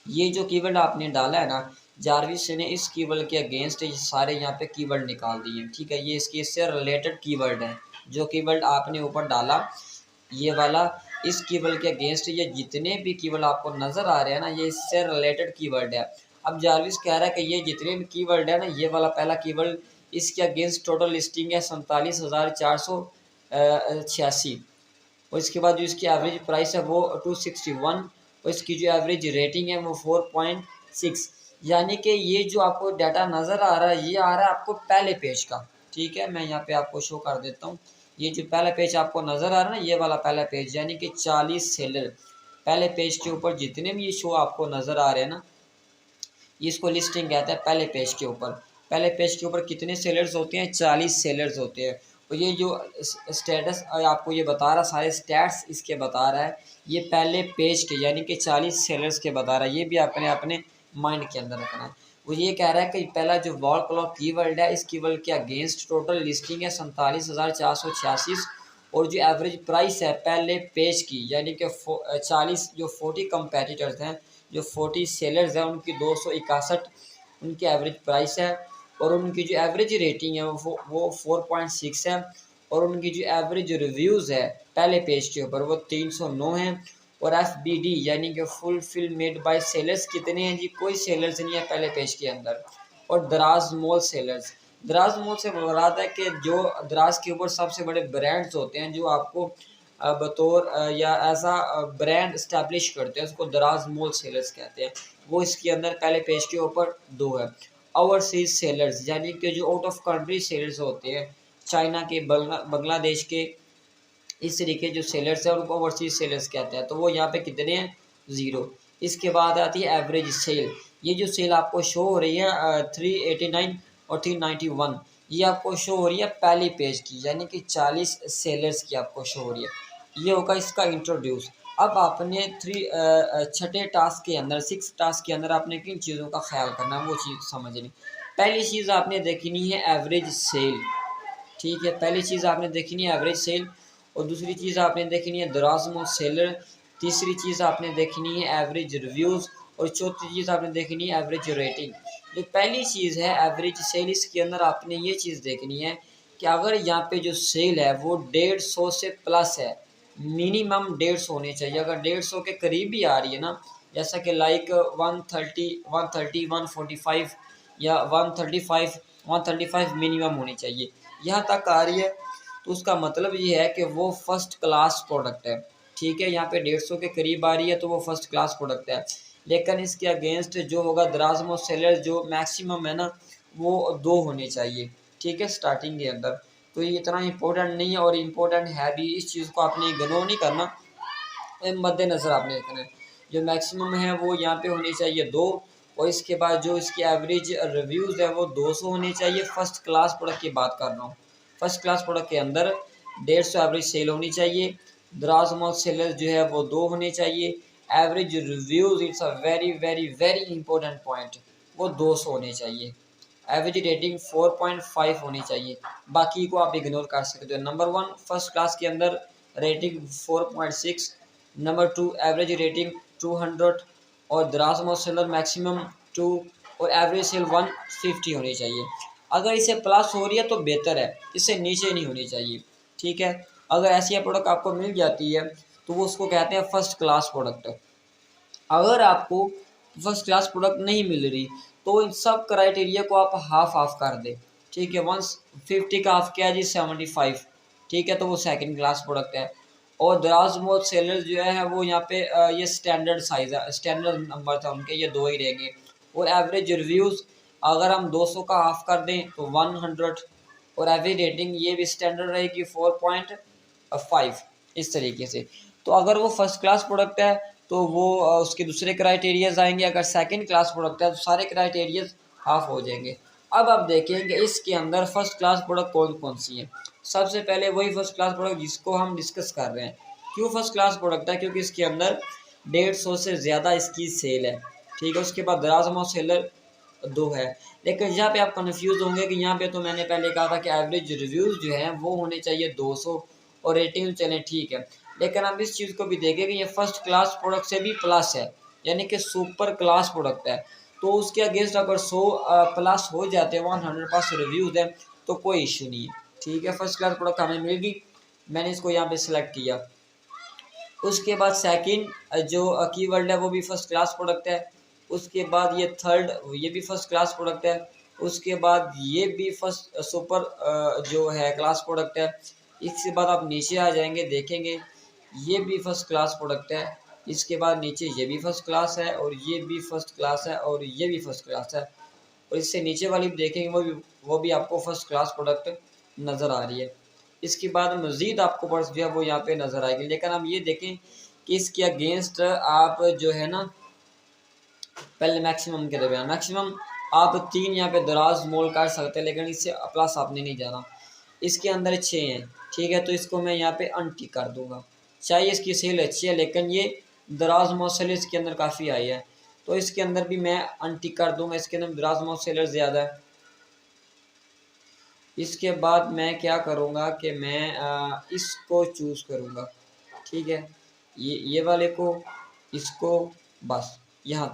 ये जो कीवर्ड आपने डाला है ना, जारविस ने इस कीवर्ड के अगेंस्ट ये सारे यहाँ पे कीवर्ड निकाल दिए। ठीक है, ये इससे रिलेटेड कीवर्ड है। जो कीवर्ड आपने ऊपर डाला ये वाला, इस कीवर्ड के अगेंस्ट ये जितने भी कीवर्ड आपको नज़र आ रहे हैं ना, ये इससे रिलेटेड कीवर्ड है। अब जारविस कह रहा है कि ये जितने भी कीवर्ड है ना, ये वाला पहला कीवर्ड, इसके अगेंस्ट टोटल लिस्टिंग है 47,486 और इसके बाद जो इसकी एवरेज प्राइस है वो 261 और इसकी जो एवरेज रेटिंग है वो 4.6। यानी कि ये जो आपको डाटा नज़र आ रहा है ये आ रहा है आपको पहले पेज का। ठीक है, मैं यहाँ पे आपको शो कर देता हूँ। ये जो पहला पेज आपको नज़र आ रहा है ना, ये वाला पहला पेज, यानी कि 40 सेलर पहले पेज के ऊपर जितने भी ये शो आपको नज़र आ रहे हैं ना, इसको लिस्टिंग कहते हैं पहले पेज के ऊपर। पहले पेज के ऊपर कितने सेलर्स होते हैं, 40 सेलर्स होते हैं। और ये जो स्टेटस आपको ये बता रहा, सारे स्टैट्स इसके बता रहा है, ये पहले पेज के यानी कि 40 सेलर्स के बता रहा है। ये भी आपने अपने माइंड के अंदर रखना है। वो ये कह रहा है कि पहला जो वॉल क्लॉक कीवर्ड है, इस कीवर्ड के अगेंस्ट टोटल लिस्टिंग है 47,486 और जो एवरेज प्राइस है पहले पेज की, यानी कि 40 जो 40 कंपेटिटर्स हैं, जो 40 सेलर्स हैं, उनकी 261 उनकी एवरेज प्राइस है और उनकी जो एवरेज रेटिंग है वो 4.6 है और उनकी जो एवरेज रिव्यूज़ है पहले पेज के ऊपर वो 309 है। और FBD यानी कि फुलफिल मेड बाय सेलर्स कितने हैं जी, कोई सेलर्स नहीं है पहले पेज के अंदर। और दराज मॉल सेलर्स, दराज मॉल से मुराद है कि जो दराज के ऊपर सबसे बड़े ब्रांड्स होते हैं जो आपको बतौर या ऐसा ब्रांड इस्टेब्लिश करते हैं, उसको दराज मॉल सेलर्स कहते हैं। वो इसके अंदर पहले पेज के ऊपर 2 है। ओवरसीज सेलर्स यानी कि जो आउट ऑफ कंट्री सेलर्स होते हैं, चाइना के, बांग्लादेश के, इस तरीके जो सेलर्स हैं उनको ओवरसीज सेलर्स कहते हैं। तो वो यहाँ पे कितने हैं, 0। इसके बाद आती है एवरेज सेल। ये जो सेल आपको शो हो रही है 389 और 391, ये आपको शो हो रही है पहली पेज की, यानी कि 40 सेलर्स की आपको शो हो रही है। ये होगा इसका इंट्रोड्यूस। अब आपने छठे टास्क के अंदर 6 टास्क के अंदर आपने किन चीज़ों का ख्याल करना है वो चीज़ समझनी। पहली चीज़ आपने देखनी है एवरेज सेल। ठीक है, पहली चीज़ आपने देखनी है एवरेज सेल और दूसरी चीज़ आपने देखनी है दराज़ सेलर, तीसरी चीज़ आपने देखनी है एवरेज रिव्यूज़ और चौथी चीज़ आपने देखनी है एवरेज रेटिंग। जो पहली चीज़ है एवरेज सेल, इसके अंदर आपने ये चीज़ देखनी है कि अगर यहाँ पे जो सेल है वो 150 से प्लस है, मिनिमम 150 होनी चाहिए। अगर 150 के करीब भी आ रही है ना, जैसा कि लाइक 130, 130, 145 या 135 मिनिमम होनी चाहिए, यहाँ तक आ रही है तो उसका मतलब ये है कि वो फर्स्ट क्लास प्रोडक्ट है। ठीक है, यहाँ पे 150 के करीब आ रही है तो वो फर्स्ट क्लास प्रोडक्ट है। लेकिन इसके अगेंस्ट जो होगा दराज़ सेलर जो मैक्सिमम है ना, वो 2 होने चाहिए। ठीक है, स्टार्टिंग के अंदर। तो ये इतना इम्पोर्टेंट नहीं है और इम्पोर्टेंट है भी, इस चीज़ को आपने इग्नोर नहीं करना, मद्देनज़र आपने रखना है। जो मैक्सिमम है वो यहाँ पे होनी चाहिए 2 और इसके बाद जो इसकी एवरेज रिव्यूज़ है वो 200 होने चाहिए। फर्स्ट क्लास प्रोडक्ट की बात कर रहा हूँ। फर्स्ट क्लास प्रोडक्ट के अंदर 150 एवरेज सेल होनी चाहिए। दराज मॉल सेलर जो है वो 2 होने चाहिए। Average reviews, it's a very very very important point, वो 200 होने चाहिए। एवरेज रेटिंग 4.5 होनी चाहिए, बाकी को आप इग्नोर कर सकते हो। नंबर 1 फर्स्ट क्लास के अंदर रेटिंग 4.6, नंबर 2 एवरेज रेटिंग 200 और दराज सेलर मैक्सिमम 2 और एवरेज सेल 150 होनी चाहिए। अगर इसे प्लस हो रही है तो बेहतर है, इससे नीचे नहीं होनी चाहिए। ठीक है, अगर ऐसी प्रोडक्ट आपको मिल जाती है तो वो उसको कहते हैं फर्स्ट क्लास प्रोडक्ट। अगर आपको फर्स्ट क्लास प्रोडक्ट नहीं मिल रही तो इन सब क्राइटेरिया को आप हाफ ऑफ कर दें। ठीक है, 150 का हाफ क्या है जी, 75। ठीक है, तो वो सेकंड क्लास प्रोडक्ट है। और दराज मोड सेलर जो है वो यहाँ पे ये स्टैंडर्ड साइज़ है, स्टैंडर्ड नंबर था उनके, ये 2 ही रहेंगे। और एवरेज रिव्यूज़ अगर हम 200 का हाफ कर दें तो 100, और एवरेज रेटिंग ये भी स्टैंडर्ड रहेगी 4.5 इस तरीके से। तो अगर वो फर्स्ट क्लास प्रोडक्ट है तो वो उसके दूसरे क्राइटेरियाज आएंगे, अगर सेकंड क्लास प्रोडक्ट है तो सारे क्राइटेरियाज हाफ हो जाएंगे। अब आप देखेंगे इसके अंदर फर्स्ट क्लास प्रोडक्ट कौन कौन सी है। सबसे पहले वही फर्स्ट क्लास प्रोडक्ट जिसको हम डिस्कस कर रहे हैं। क्यों फर्स्ट क्लास प्रोडक्ट है? क्योंकि इसके अंदर 150 से ज़्यादा इसकी सेल है, ठीक है। उसके बाद दराज सेलर 2 है। लेकिन यहाँ पे आप कंफ्यूज होंगे कि यहाँ पे तो मैंने पहले कहा था कि एवरेज रिव्यूज़ जो हैं वो होने चाहिए 200 और रेटिंग चलें, ठीक है। लेकिन हम इस चीज़ को भी देखें कि ये फर्स्ट क्लास प्रोडक्ट से भी प्लस है, यानी कि सुपर क्लास प्रोडक्ट है। तो उसके अगेंस्ट अगर 100 प्लस हो जाते हैं, 100+ रिव्यूज़ हैं, तो कोई इशू नहीं है, ठीक है। फर्स्ट क्लास प्रोडक्ट हमें मिलेगी, मैंने इसको यहाँ पे सिलेक्ट किया। उसके बाद सेकंड जो कीवर्ड है वो भी फर्स्ट क्लास प्रोडक्ट है। उसके बाद ये थर्ड, ये भी फर्स्ट क्लास प्रोडक्ट है। उसके बाद ये भी फर्स्ट सुपर जो है क्लास प्रोडक्ट है। इसके बाद आप नीचे आ जाएंगे, देखेंगे ये भी फर्स्ट क्लास प्रोडक्ट है। इसके बाद नीचे ये भी फर्स्ट क्लास है, और ये भी फर्स्ट क्लास है, और ये भी फर्स्ट क्लास है। और इससे नीचे वाली भी देखेंगे, वो भी आपको फर्स्ट क्लास प्रोडक्ट नज़र आ रही है। इसके बाद मज़ीद आपको पर्स जो है वो यहाँ पे नज़र आएगी। लेकिन हम ये देखें कि इसके अगेंस्ट आप जो है ना, पहले मैक्सिमम के दरमियान मैक्सिमम आप 3 यहाँ पे दराज मोल कर सकते हैं, लेकिन इससे प्लस आपने नहीं जाना। इसके अंदर 6 हैं, ठीक है। तो इसको मैं यहाँ पे अनटिक कर दूँगा। चाहिए इसकी सेल अच्छी है, लेकिन ये दराज मोल सेल इसके अंदर काफ़ी आई है, तो इसके अंदर भी मैं अनटिक कर दूँगा। इसके अंदर दराज मोल सेलर ज़्यादा है। इसके बाद मैं क्या करूँगा कि मैं इसको चूज़ करूँगा, ठीक है। ये वाले को, इसको, बस यहाँ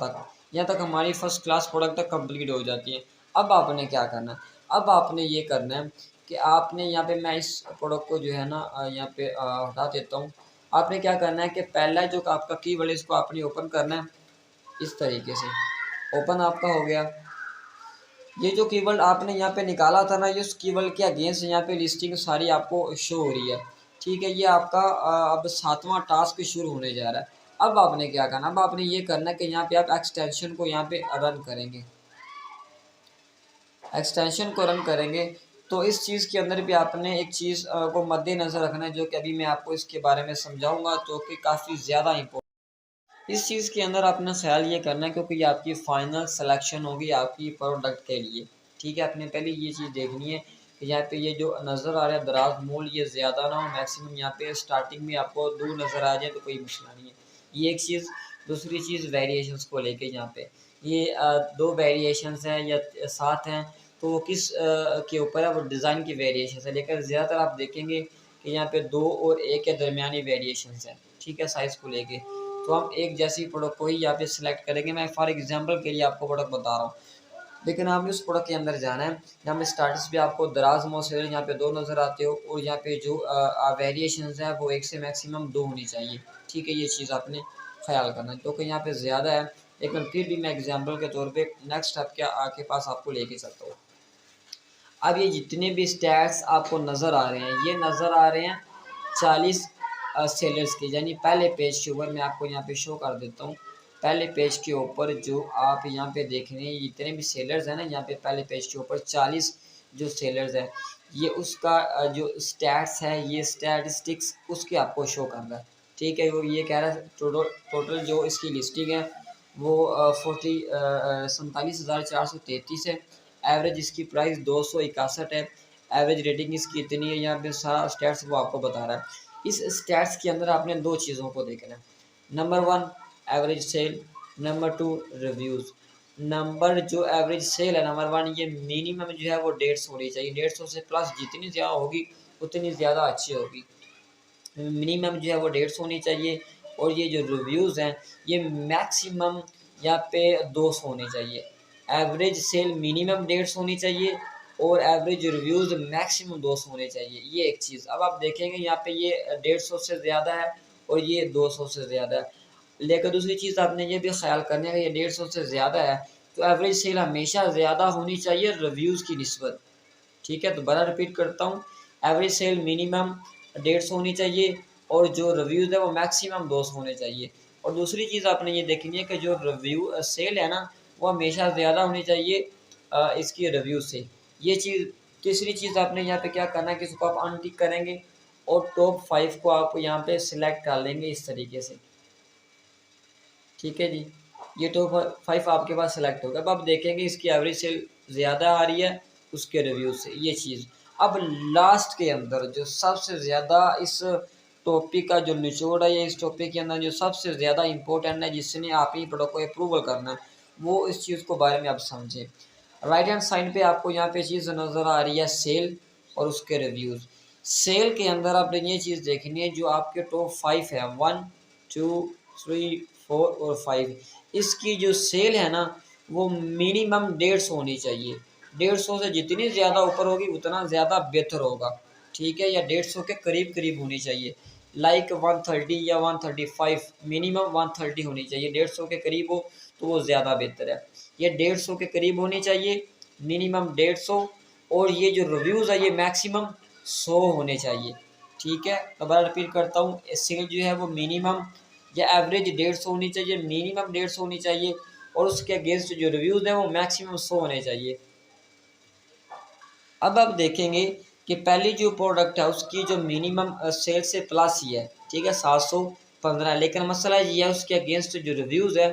तक हमारी फ़र्स्ट क्लास प्रोडक्ट कंप्लीट हो जाती है। अब आपने क्या करना है? अब आपने ये करना है कि आपने यहाँ पे, मैं इस प्रोडक्ट को जो है ना यहाँ पे हटा देता हूँ। आपने क्या करना है कि पहला जो आपका कीवर्ड है इसको आपने ओपन करना है, इस तरीके से। ओपन आपका हो गया। ये जो कीवर्ड आपने यहाँ पे निकाला था ना, ये उस कीवर्ड के अगेंस्ट यहाँ पे लिस्टिंग सारी आपको शो हो रही है, ठीक है। ये आपका अब 7वां टास्क शुरू होने जा रहा है। अब आपने क्या करना? अब आपने ये करना है कि यहाँ पे आप एक्सटेंशन को यहाँ पे रन करेंगे। एक्सटेंशन को रन करेंगे तो इस चीज़ के अंदर भी आपने एक चीज़ को मद्देनज़र रखना है, जो कि अभी मैं आपको इसके बारे में समझाऊँगा, जो कि काफ़ी ज़्यादा इम्पोर्टेंट। इस चीज़ के अंदर अपना ख्याल ये करना है, क्योंकि ये आपकी फ़ाइनल सिलेक्शन होगी आपकी प्रोडक्ट के लिए, ठीक है। आपने पहले ये चीज़ देखनी है कि यहाँ पे ये जो नज़र आ रहा है दराज मोल, ये ज़्यादा ना हो, मैक्सिमम यहाँ पे स्टार्टिंग में आपको 2 नज़र आ जाए तो कोई मसला नहीं है। ये एक चीज़। दूसरी चीज़ वेरिएशंस को लेके, यहाँ पे ये 2 वेरिएशंस हैं या 7 हैं, तो वो किस के ऊपर है? वो डिज़ाइन की वेरिएशंस है। लेकिन ज़्यादातर आप देखेंगे कि यहाँ पे 2 और 1 के दरमियानी वेरिएशंस हैं, ठीक है, साइज़ को लेके। तो हम एक जैसी प्रोडक्ट को ही यहाँ पे सिलेक्ट करेंगे। मैं फॉर एग्जांपल के लिए आपको प्रोडक्ट बता रहा हूँ, लेकिन आपने उस प्रोडक्ट के अंदर जाना है। यहाँ पे स्टार्टर्स पे आपको दराज मोसेल यहाँ पे 2 नज़र आते हो, और यहाँ पे जो वेरिएशंस है वो 1 से मैक्सिमम 2 होनी चाहिए, ठीक है। ये चीज़ आपने ख्याल करना है, क्योंकि यहाँ पे ज़्यादा है, लेकिन फिर भी मैं एग्जाम्पल के तौर पर नेक्स्ट स्टेप के आपके पास आपको लेके चलता हूँ। अब ये जितने भी स्टैट्स आपको नज़र आ रहे हैं, ये नज़र आ रहे हैं 40 सेलर्स के, यानी पहले पेज के ऊपर मैं आपको यहाँ पे शो कर देता हूँ। पहले पेज के ऊपर जो आप यहाँ पे देख रहे हैं, जितने भी सेलर्स हैं ना, यहाँ पे पहले पेज के ऊपर 40 जो सेलर्स हैं, ये उसका जो स्टैट्स है, ये स्टैटिस्टिक्स उसके आपको शो कर रहा है, ठीक है। वो ये कह रहा है टोटल जो इसकी लिस्टिंग है वो 47,433 है। एवरेज इसकी प्राइस 261 है। एवरेज रेटिंग इसकी इतनी है। यहाँ पे सारा स्टैट्स वो आपको बता रहा है। इस स्टैट्स के अंदर आपने 2 चीज़ों को देखना है। Number 1 average sale, number 2 reviews. Number जो एवरेज सेल है नंबर 1, ये मिनिमम जो है वो 150 होनी चाहिए। 150 से प्लस जितनी ज़्यादा होगी उतनी ज़्यादा अच्छी होगी। मिनिमम जो है वो 150 होनी चाहिए। और ये जो रिव्यूज़ हैं ये मैक्सिमम यहाँ पे 200 होने चाहिए। एवरेज सेल मिनिमम 150 होनी चाहिए, और एवरेज रिव्यूज़ मैक्सिमम 200 होने चाहिए। ये एक चीज़। अब आप देखेंगे यहाँ पे ये 150 से ज़्यादा है और ये 200 से ज़्यादा है। लेकिन दूसरी चीज़ आपने ये भी ख्याल करना है कि ये 150 से ज़्यादा है, तो एवरेज सेल हमेशा ज़्यादा होनी चाहिए रिव्यूज़ की निस्बत, ठीक है। दोबारा रिपीट करता हूँ, एवरेज सेल मिनिमम 150 होनी चाहिए, और जो रिव्यूज़ है वो मैक्सिमम 200 होने चाहिए। और दूसरी चीज़ आपने ये देखनी है कि जो रिव्यू सेल है ना, वो हमेशा ज़्यादा होनी चाहिए इसकी रिव्यू से। ये चीज़ तीसरी चीज़ आपने यहाँ पे क्या करना है कि इसको आप अनटिक करेंगे और टॉप 5 को आप यहाँ पे सिलेक्ट कर लेंगे इस तरीके से। ठीक है जी, ये टॉप 5 आपके पास सेलेक्ट होगा। अब आप देखेंगे इसकी एवरेज सेल ज़्यादा आ रही है उसके रिव्यू से, ये चीज़। अब लास्ट के अंदर जो सबसे ज़्यादा इस टॉपिक का जो निचोड़ है, या इस टॉपिक के अंदर जो सबसे ज़्यादा इम्पोर्टेंट है, जिसने आप ही प्रोडक्ट को अप्रूवल करना है, वो इस चीज़ को बारे में आप समझें। राइट हैंड साइड पे आपको यहाँ पे चीज़ नज़र आ रही है सेल और उसके रिव्यूज़। सेल के अंदर आपने ये चीज़ देखनी है जो आपके टॉप 5 है, 1 2 3 4 और 5, इसकी जो सेल है ना वो मिनिमम 150 होनी चाहिए। 150 से जितनी ज़्यादा ऊपर होगी उतना ज़्यादा बेहतर होगा। ठीक है, या 150 के करीब करीब होनी चाहिए। लाइक 130 या 135, मिनिमम 130 होनी चाहिए। 150 के करीब हो तो वो ज़्यादा बेहतर है। ये 150 के करीब होनी चाहिए, मिनिमम 150। और ये जो रिव्यूज़ है ये मैक्सिमम 100 होने चाहिए। ठीक है, दोबारा रिपीट करता हूँ, सेल जो है वो मिनिमम या एवरेज 150 होनी चाहिए, मिनिमम 150 होनी चाहिए, और उसके अगेंस्ट जो रिव्यूज़ हैं वो मैक्सिमम 100 होने चाहिए। अब आप देखेंगे कि पहली जो प्रोडक्ट है उसकी जो मिनिमम सेल से प्लस ही है। ठीक है, 715, लेकिन मसला ये है उसके अगेंस्ट जो रिव्यूज़ है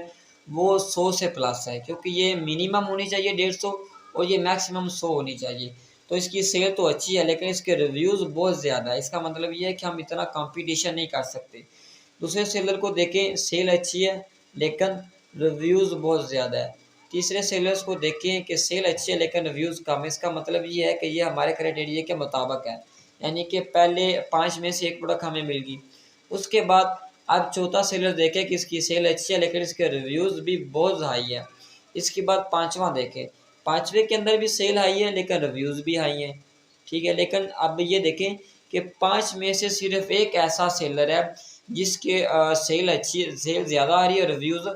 वो 100 से प्लस है, क्योंकि ये मिनिमम होनी चाहिए 150 और ये मैक्सिमम 100 होनी चाहिए। तो इसकी सेल तो अच्छी है लेकिन इसके रिव्यूज़ बहुत ज़्यादा है। इसका मतलब ये है कि हम इतना कंपटीशन नहीं कर सकते। दूसरे सेलर को देखें, सेल अच्छी है लेकिन रिव्यूज़ बहुत ज़्यादा है। तीसरे सेलर्स को देखें कि सेल अच्छी है लेकिन रिव्यूज़ कम है। इसका मतलब ये है कि ये हमारे क्राइटेरिया के मुताबिक है, यानी कि पहले 5 में से 1 प्रोडक्ट हमें मिल गई। उसके बाद आप चौथा सेलर देखें कि इसकी सेल अच्छी है लेकिन इसके रिव्यूज़ भी बहुत हाई है। इसके बाद पाँचवा देखें, पाँचवें के अंदर भी सेल हाई है लेकिन रिव्यूज़ भी हाई हैं। ठीक है, लेकिन अब ये देखें कि 5 में से सिर्फ एक ऐसा सेलर है जिसके सेल अच्छी, सेल ज़्यादा आ रही है, रिव्यूज़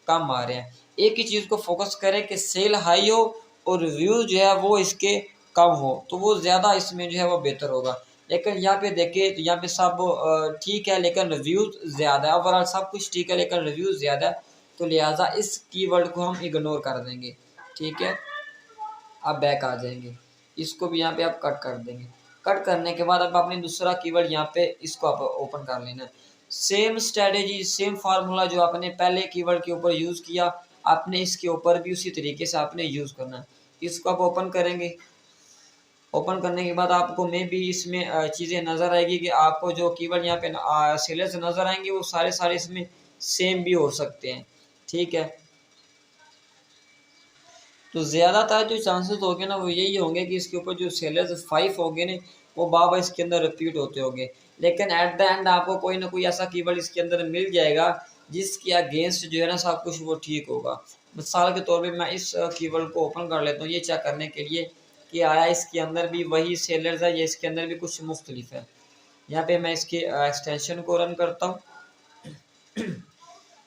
कम आ रहे हैं। एक ही चीज़ को फोकस करें कि सेल हाई हो और रिव्यू जो है वो इसके कम हो, तो वो ज़्यादा इसमें जो है वो बेहतर होगा। लेकिन यहाँ पे देखिए तो यहाँ पे सब ठीक है लेकिन रिव्यूज़ ज़्यादा है। ओवरऑल सब कुछ ठीक है लेकिन रिव्यूज़ ज़्यादा है, तो लिहाजा इस कीवर्ड को हम इग्नोर कर देंगे। ठीक है, आप बैक आ जाएंगे, इसको भी यहाँ पे आप कट कर देंगे। कट करने के बाद अब आपने दूसरा कीवर्ड यहाँ पे इसको आप ओपन कर लेना है। सेम स्ट्रेटेजी, सेम फार्मूला जो आपने पहले कीवर्ड के ऊपर यूज़ किया, आपने इसके ऊपर भी उसी तरीके से आपने यूज़ करना है। इसको आप ओपन करेंगे। ओपन करने के बाद आपको मे भी इसमें चीज़ें नज़र आएगी कि आपको जो कीवर्ड यहाँ पे सेलर्स नज़र आएंगे वो सारे सारे इसमें सेम भी हो सकते हैं। ठीक है, तो ज़्यादातर जो चांसेस होंगे ना वो यही होंगे कि इसके ऊपर जो सेलर्स 5 होंगे ना वो बार-बार इसके अंदर रिपीट होते होंगे। लेकिन एट द एंड आपको कोई ना कोई ऐसा कीवर्ड इसके अंदर मिल जाएगा जिसके अगेंस्ट जो है ना सब कुछ वो ठीक होगा। मिसाल के तौर पे मैं इस कीवर्ड को ओपन कर लेता हूँ ये चेक करने के लिए कि आया इसके अंदर भी वही सेलर्स है या इसके अंदर भी कुछ मुख्तलिफ है। यहाँ पे मैं इसके एक्सटेंशन को रन करता हूँ।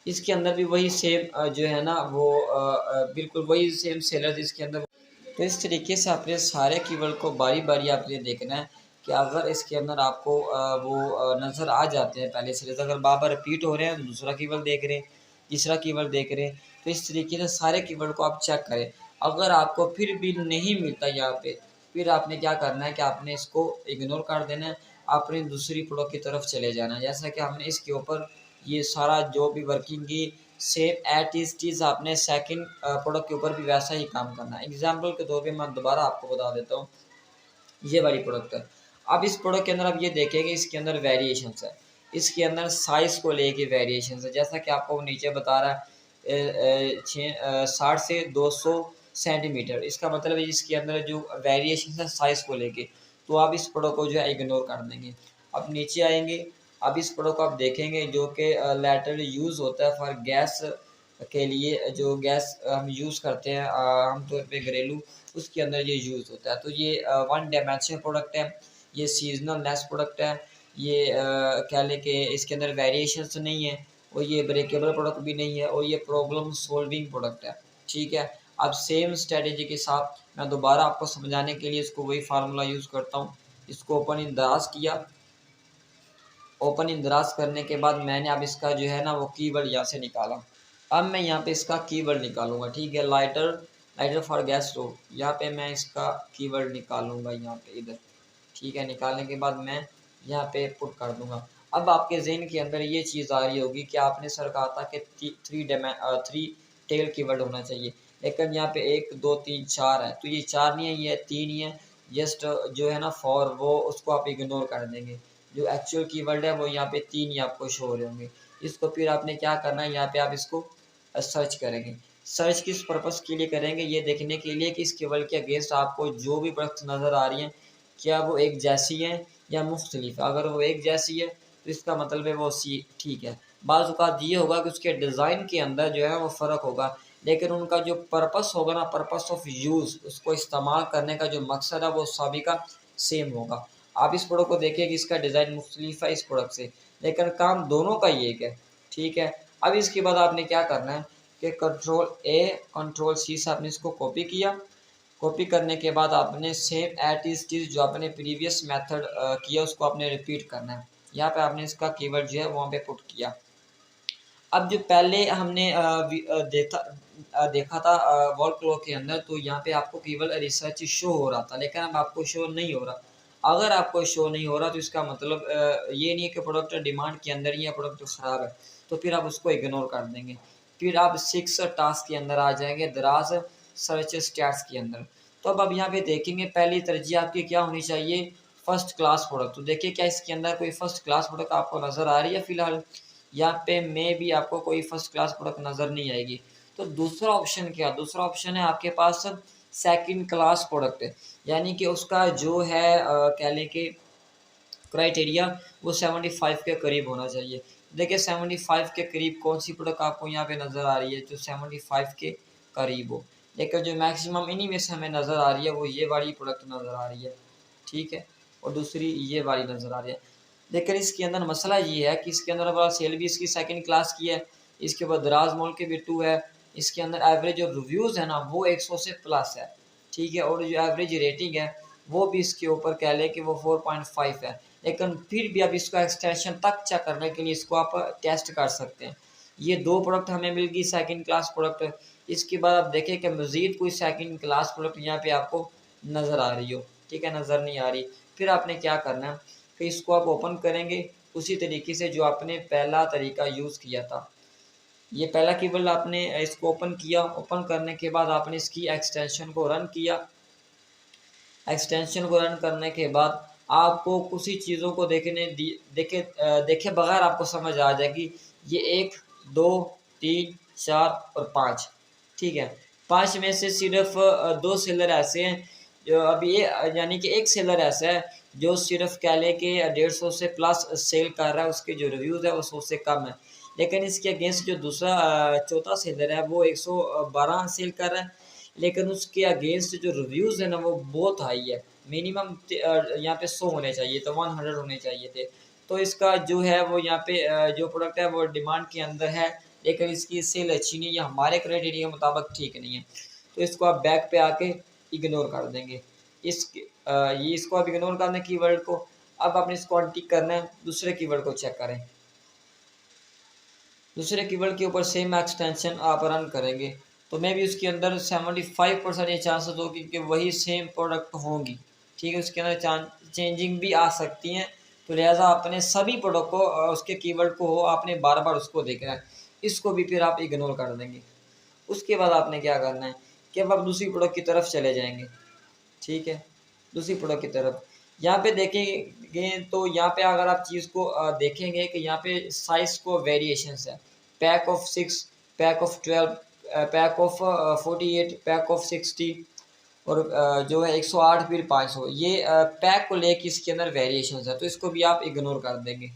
इसके अंदर भी वही सेम जो है ना वो बिल्कुल वही सेम सेलर इसके अंदर। तो इस तरीके से आपने सारे कीवर्ड को बारी बारी आपने देखना है कि अगर इसके अंदर आपको वो नज़र आ जाते हैं पहले से, अगर बार बार रिपीट हो रहे हैं तो दूसरा कीवर्ड देख रहे हैं, तीसरा कीवर्ड देख रहे हैं, तो इस तरीके से सारे कीवर्ड को आप चेक करें। अगर आपको फिर भी नहीं मिलता यहाँ पे, फिर आपने क्या करना है कि आपने इसको इग्नोर कर देना है, आपने दूसरी प्रोडक्ट की तरफ चले जाना है। जैसा कि हमने इसके ऊपर ये सारा जो भी वर्किंग की सेम एट इज चीज़ आपने सेकंड प्रोडक्ट के ऊपर भी वैसा ही काम करना है। एग्जांपल के तौर पे मैं दोबारा आपको बता देता हूँ, ये वाली प्रोडक्ट है। अब इस प्रोडक्ट के अंदर आप ये देखेंगे इसके अंदर वेरिएशंस है, इसके अंदर साइज़ को लेके वेरिएशंस है। जैसा कि आपको वो नीचे बता रहा है 60 से 200 सेंटीमीटर, इसका मतलब है इसके अंदर जो वेरिएशन है साइज़ को लेके, तो आप इस प्रोडक्ट को जो है इग्नोर कर देंगे। अब नीचे आएंगे, अब इस प्रोडक्ट को आप देखेंगे जो कि लैटरली यूज़ होता है फॉर गैस के लिए, जो गैस हम यूज़ करते हैं आमतौर पे घरेलू, उसके अंदर ये यूज़ होता है। तो ये वन डायमेंशनल प्रोडक्ट है, ये सीजनल लेस प्रोडक्ट है, ये कह लें कि इसके अंदर वेरिएशंस नहीं है, और ये ब्रेकेबल प्रोडक्ट भी नहीं है, और ये प्रॉब्लम सॉल्विंग प्रोडक्ट है। ठीक है, अब सेम स्ट्रेटेजी के साथ मैं दोबारा आपको समझाने के लिए इसको वही फार्मूला यूज़ करता हूँ। इसको ओपन इन दराज किया, ओपन इंदराज करने के बाद मैंने अब इसका जो है ना वो कीवर्ड यहाँ से निकाला। अब मैं यहाँ पे इसका कीवर्ड निकालूंगा, ठीक है। Lighter, lighter for gas stove, यहाँ पे मैं इसका कीवर्ड निकालूंगा यहाँ पे इधर, ठीक है। निकालने के बाद मैं यहाँ पे पुट कर दूंगा। अब आपके जहन के अंदर ये चीज़ आ रही होगी कि आपने सर कहा था कि थ्री टेल कीवर्ड होना चाहिए, लेकिन यहाँ पे 1 2 3 4 है, तो ये 4 नहीं है, ये 3 ही है। जस्ट जो है ना फॉर, वो उसको आप इग्नोर कर देंगे। जो एक्चुअल कीवर्ड है वो यहाँ पे 3 ही आपको शो हो रहे होंगे। इसको फिर आपने क्या करना है, यहाँ पे आप इसको सर्च करेंगे। सर्च किस पर्पज़ के लिए करेंगे, ये देखने के लिए कि इस कीवर्ड के अगेंस्ट आपको जो भी प्रोडक्ट नज़र आ रही हैं क्या वो एक जैसी है या मुख्तलिफ। अगर वो एक जैसी है तो इसका मतलब है वो सी ठीक है। बाज़ औक़ात ये होगा कि उसके डिज़ाइन के अंदर जो है वो फ़र्क होगा, लेकिन उनका जो पर्पस होगा ना, पर्पस ऑफ यूज़, उसको इस्तेमाल करने का जो मकसद है वो सभी का सेम होगा। आप इस प्रोडक्ट को देखिए कि इसका डिज़ाइन मुख्तलिफ है इस प्रोडक्ट से, लेकिन काम दोनों का ही एक है, ठीक है। अब इसके बाद आपने क्या करना है कि Ctrl+A Ctrl+C से आपने इसको कॉपी किया। कॉपी करने के बाद आपने सेम एट इज चीज़ जो आपने प्रीवियस मेथड किया उसको आपने रिपीट करना है। यहाँ पे आपने इसका कीवर्ड जो है वहाँ पे पुट किया। अब जो पहले हमने देखा था वॉल क्लॉक के अंदर, तो यहाँ पे आपको केवल रिसर्च शो हो रहा था, लेकिन अब आपको शो नहीं हो रहा। अगर आपको शो नहीं हो रहा तो इसका मतलब ये नहीं है कि प्रोडक्ट डिमांड के अंदर ही है, प्रोडक्ट ख़राब है, तो फिर आप उसको इग्नोर कर देंगे। फिर आप 6 टास्क के अंदर आ जाएंगे, दराज सर्च स्टैट्स के अंदर। तो अब यहाँ पे देखेंगे पहली तरजीह आपकी क्या होनी चाहिए, फर्स्ट क्लास प्रोडक्ट। तो देखिए क्या इसके अंदर कोई फर्स्ट क्लास प्रोडक्ट आपको नज़र आ रही है फ़िलहाल। यहाँ पे में भी आपको कोई फर्स्ट क्लास प्रोडक्ट नज़र नहीं आएगी। तो दूसरा ऑप्शन क्या, दूसरा ऑप्शन है आपके पास सेकंड क्लास प्रोडक्ट है, यानी कि उसका जो है कह लें कि क्राइटेरिया वो 75 के करीब होना चाहिए। देखिए 75 के करीब कौन सी प्रोडक्ट आपको यहाँ पे नज़र आ रही है जो 75 के करीब हो, लेकिन जो मैक्सिमम इन्हीं में से हमें नज़र आ रही है वो ये वाली प्रोडक्ट नज़र आ रही है, ठीक है, और दूसरी ये वाली नज़र आ रही है। लेकिन इसके अंदर मसला ये है कि इसके अंदर वाला सेल भी इसकी सेकंड क्लास की है, इसके बाद दराज मॉल के भी 2 है, इसके अंदर एवरेज जो रिव्यूज़ है ना वो 100 से प्लस है, ठीक है, और जो एवरेज रेटिंग है वो भी इसके ऊपर कह लें कि वो 4.5 है। लेकिन फिर भी अब इसका एक्सटेंशन तक चेक करने के लिए इसको आप टेस्ट कर सकते हैं। ये 2 प्रोडक्ट हमें मिल गई सेकंड क्लास प्रोडक्ट। इसके बाद आप देखें कि मज़ीद कोई सेकंड क्लास प्रोडक्ट यहाँ पे आपको नज़र आ रही हो, ठीक है, नज़र नहीं आ रही। फिर आपने क्या करना है कि इसको आप ओपन करेंगे उसी तरीके से जो आपने पहला तरीका यूज़ किया था। ये पहला कीवर्ड आपने इसको ओपन किया, ओपन करने के बाद आपने इसकी एक्सटेंशन को रन किया। एक्सटेंशन को रन करने के बाद आपको कुछ ही चीज़ों को देखे बगैर आपको समझ आ जाएगी ये 1 2 3 4 और 5, ठीक है। 5 में से सिर्फ 2 सेलर ऐसे हैं जो अभी ये यानी कि एक सेलर ऐसा है जो सिर्फ कह लें कि 150 से प्लस सेल कर रहा है, उसके जो रिव्यूज़ है वो 100 से कम है। लेकिन इसके अगेंस्ट जो दूसरा चौथा सेलर है वो 112 सेल कर रहा है, लेकिन उसके अगेंस्ट जो रिव्यूज़ है ना वो बहुत हाई है। मिनिमम यहाँ पे 100 होने चाहिए, तो 100 होने चाहिए थे। तो इसका जो है वो यहाँ पे जो प्रोडक्ट है वो डिमांड के अंदर है, लेकिन इसकी सेल अच्छी नहीं है, हमारे क्राइटेरिया के मुताबिक ठीक नहीं है। तो इसको आप बैक पे आके इग्नोर कर देंगे। ये इसको आप इग्नोर कर दें कीवर्ड को। अब आपने इसको अनटिक करना है, दूसरे कीवर्ड को चेक करें। दूसरे कीवर्ड के ऊपर सेम एक्सटेंशन आप रन करेंगे तो मैं भी उसके अंदर 75% ये चांसेस होगी कि वही सेम प्रोडक्ट होंगी, ठीक है। उसके अंदर चेंजिंग भी आ सकती हैं, तो लिहाजा अपने सभी प्रोडक्ट को उसके कीवर्ड को हो आपने बार बार उसको देखना है। इसको भी फिर आप इग्नोर कर देंगे। उसके बाद आपने क्या करना है कि अब आप दूसरी प्रोडक्ट की तरफ चले जाएंगे, ठीक है। दूसरी प्रोडक्ट की तरफ यहाँ पे देखेंगे तो यहाँ पे अगर आप चीज़ को देखेंगे कि यहाँ पे साइज़ को वेरिएशंस है, pack of 6, pack of 12, pack of 48, pack of 60 और जो है 108 फिर 500, ये पैक को लेके इसके अंदर वेरिएशंस है, तो इसको भी आप इग्नोर कर देंगे।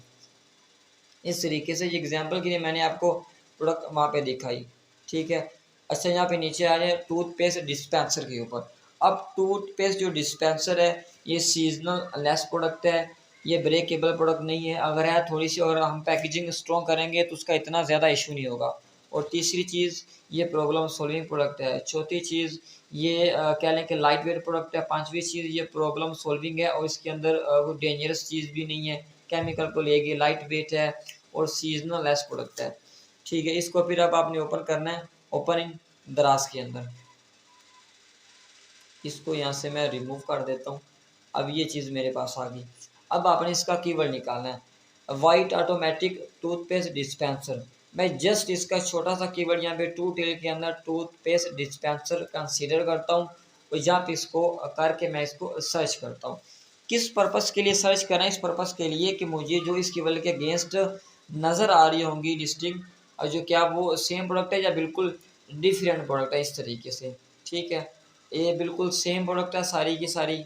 इस तरीके से ये एग्जांपल के लिए मैंने आपको प्रोडक्ट वहाँ पे दिखाई, ठीक है। अच्छा यहाँ पे नीचे आ जाए टूथपेस्ट डिस्पेंसर के ऊपर। अब टूथपेस्ट जो डिस्पेंसर है ये सीजनल लेस प्रोडक्ट है, ये ब्रेकेबल प्रोडक्ट नहीं है। अगर है थोड़ी सी और हम पैकेजिंग स्ट्रॉन्ग करेंगे तो उसका इतना ज़्यादा इशू नहीं होगा। और तीसरी चीज़ ये प्रॉब्लम सॉल्विंग प्रोडक्ट है। चौथी चीज़ ये कह लें कि लाइट वेट प्रोडक्ट है। पाँचवीं चीज़ ये प्रॉब्लम सॉल्विंग है और इसके अंदर कोई डेंजरस चीज़ भी नहीं है, केमिकल को लेगी, लाइट वेट है और सीजनल लेस प्रोडक्ट है। ठीक है, इसको फिर अब आपने ओपन करना है, ओपन इन दराज के अंदर। इसको यहाँ से मैं रिमूव कर देता हूँ। अब ये चीज़ मेरे पास आ गई। अब आपने इसका कीवर्ड निकालना है, वाइट ऑटोमेटिक टूथपेस्ट डिस्पेंसर। मैं जस्ट इसका छोटा सा कीवर्ड यहाँ पे टू टेल के अंदर टूथपेस्ट डिस्पेंसर कंसीडर करता हूँ और यहाँ पे इसको करके मैं इसको सर्च करता हूँ। किस पर्पस के लिए सर्च करना है? इस पर्पस के लिए कि मुझे जो इस कीवर्ड के अगेंस्ट नज़र आ रही होंगी लिस्टिंग, और जो क्या वो सेम प्रोडक्ट है या बिल्कुल डिफरेंट प्रोडक्ट है, इस तरीके से। ठीक है, ये बिल्कुल सेम प्रोडक्ट है सारी की सारी।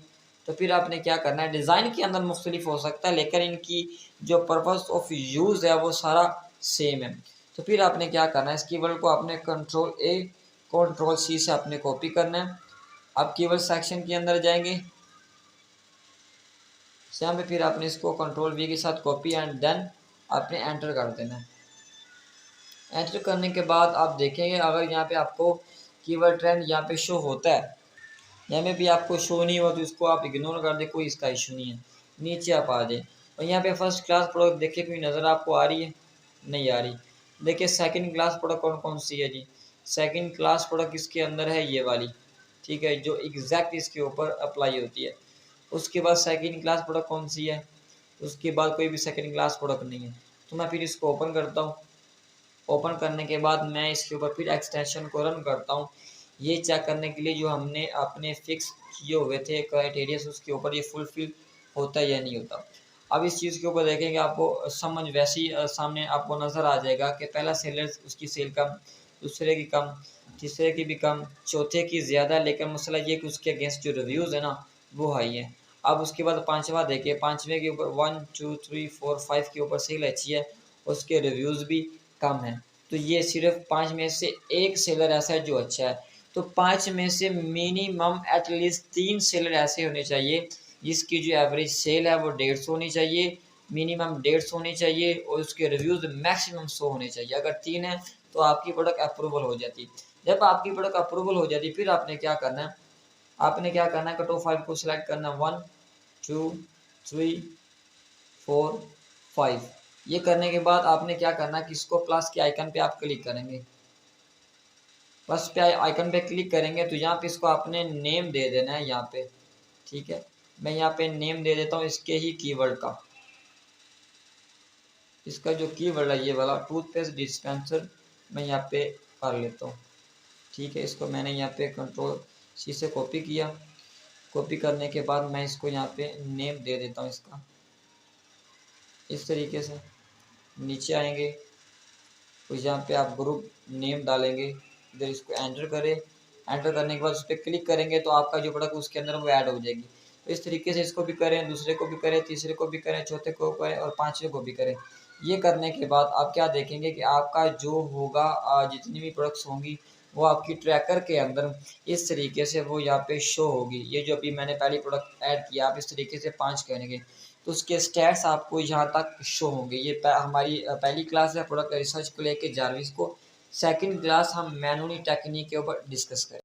तो फिर आपने क्या करना है, डिज़ाइन के अंदर मुख्तलिफ हो सकता है लेकिन इनकी जो पर्पस ऑफ यूज़ है वो सारा सेम है। तो फिर आपने क्या करना है, इस कीवर्ड को आपने कंट्रोल ए कंट्रोल सी से आपने कॉपी करना है। आप कीवर्ड सेक्शन के अंदर जाएंगे, यहाँ पे फिर आपने इसको कंट्रोल वी के साथ कॉपी एंड देन आपने एंटर कर देना है। एंटर करने के बाद आप देखेंगे अगर यहाँ पे आपको कीवर्ड ट्रेंड यहाँ पे शो होता है, यहाँ में भी आपको शो नहीं हुआ तो इसको आप इग्नोर कर दे, कोई इसका इशू नहीं है। नीचे आप आ जाए और यहाँ पे फर्स्ट क्लास प्रोडक्ट देखिए कोई नज़र आपको आ रही है? नहीं आ रही। देखिए सेकंड क्लास प्रोडक्ट कौन कौन सी है जी? सेकंड क्लास प्रोडक्ट इसके अंदर है ये वाली। ठीक है, जो एग्जैक्ट इसके ऊपर अप्लाई होती है। उसके बाद सेकंड क्लास प्रोडक्ट कौन सी है? उसके बाद कोई भी सेकंड क्लास प्रोडक्ट नहीं है। तो मैं फिर इसको ओपन करता हूँ। ओपन करने के बाद मैं इसके ऊपर फिर एक्सटेंशन को रन करता हूँ, ये चेक करने के लिए जो हमने अपने फिक्स किए हुए थे क्राइटेरिया उसके ऊपर ये फुलफिल होता है या नहीं होता। अब इस चीज़ के ऊपर देखेंगे आपको समझ वैसी सामने आपको नज़र आ जाएगा कि पहला सेलर उसकी सेल कम, दूसरे की कम, तीसरे की भी कम, चौथे की ज़्यादा, लेकिन मसला ये कि उसके अगेंस्ट जो रिव्यूज़ है ना वो हाई है। अब उसके बाद पाँचवा देखिए, पाँचवें के ऊपर 1 2 3 4 5 के ऊपर सेल अच्छी है, उसके रिव्यूज़ भी कम है। तो ये सिर्फ 5 में से एक सेलर ऐसा है जो अच्छा है। तो 5 में से मिनिमम एटलीस्ट 3 सेलर ऐसे होने चाहिए जिसकी जो एवरेज सेल है वो 150 होनी चाहिए, मिनिमम 150 होनी चाहिए और उसके रिव्यूज़ मैक्सिमम 100 होने चाहिए। अगर 3 है तो आपकी प्रोडक्ट अप्रूवल हो जाती। जब आपकी प्रोडक्ट अप्रूवल हो जाती फिर आपने क्या करना है, आपने क्या करना है, कट ऑफ 5 को सिलेक्ट करना है, 1 2 3 4 5। ये करने के बाद आपने क्या करना है कि इसको प्लस के आइकन पे आप क्लिक करेंगे। प्लस पे आइकन पे क्लिक करेंगे तो यहाँ पे इसको आपने नेम दे देना है यहाँ पे। ठीक है, मैं यहाँ पे नेम दे देता हूँ इसके ही कीवर्ड का। इसका जो कीवर्ड है ये वाला टूथपेस्ट डिस्पेंसर मैं यहाँ पे कर लेता हूँ। ठीक है, इसको मैंने यहाँ पे कंट्रोल सी से कॉपी किया। कॉपी करने के बाद मैं इसको यहाँ पे नेम दे देता हूँ इसका। इस तरीके से नीचे आएंगे तो यहाँ पे आप ग्रुप नेम डालेंगे, इधर इसको एंटर करें। एंटर करने के बाद उस पर क्लिक करेंगे तो आपका जो प्रोडक्ट उसके अंदर वो ऐड हो जाएगी। तो इस तरीके से इसको भी करें, दूसरे को भी करें, तीसरे को भी करें, चौथे को करें और पाँचवें को भी करें। ये करने के बाद आप क्या देखेंगे कि आपका जो होगा जितनी भी प्रोडक्ट्स होंगी वो आपकी ट्रैकर के अंदर इस तरीके से वो यहाँ पे शो होगी। ये जो अभी मैंने पहली प्रोडक्ट ऐड किया आप इस तरीके से 5 करेंगे तो उसके स्टैट्स आपको यहाँ तक शो होंगे। ये हमारी पहली क्लास है प्रोडक्ट रिसर्च को लेके जारविस को। सेकंड क्लास हम मैनुअली टेक्निक के ऊपर डिस्कस करें।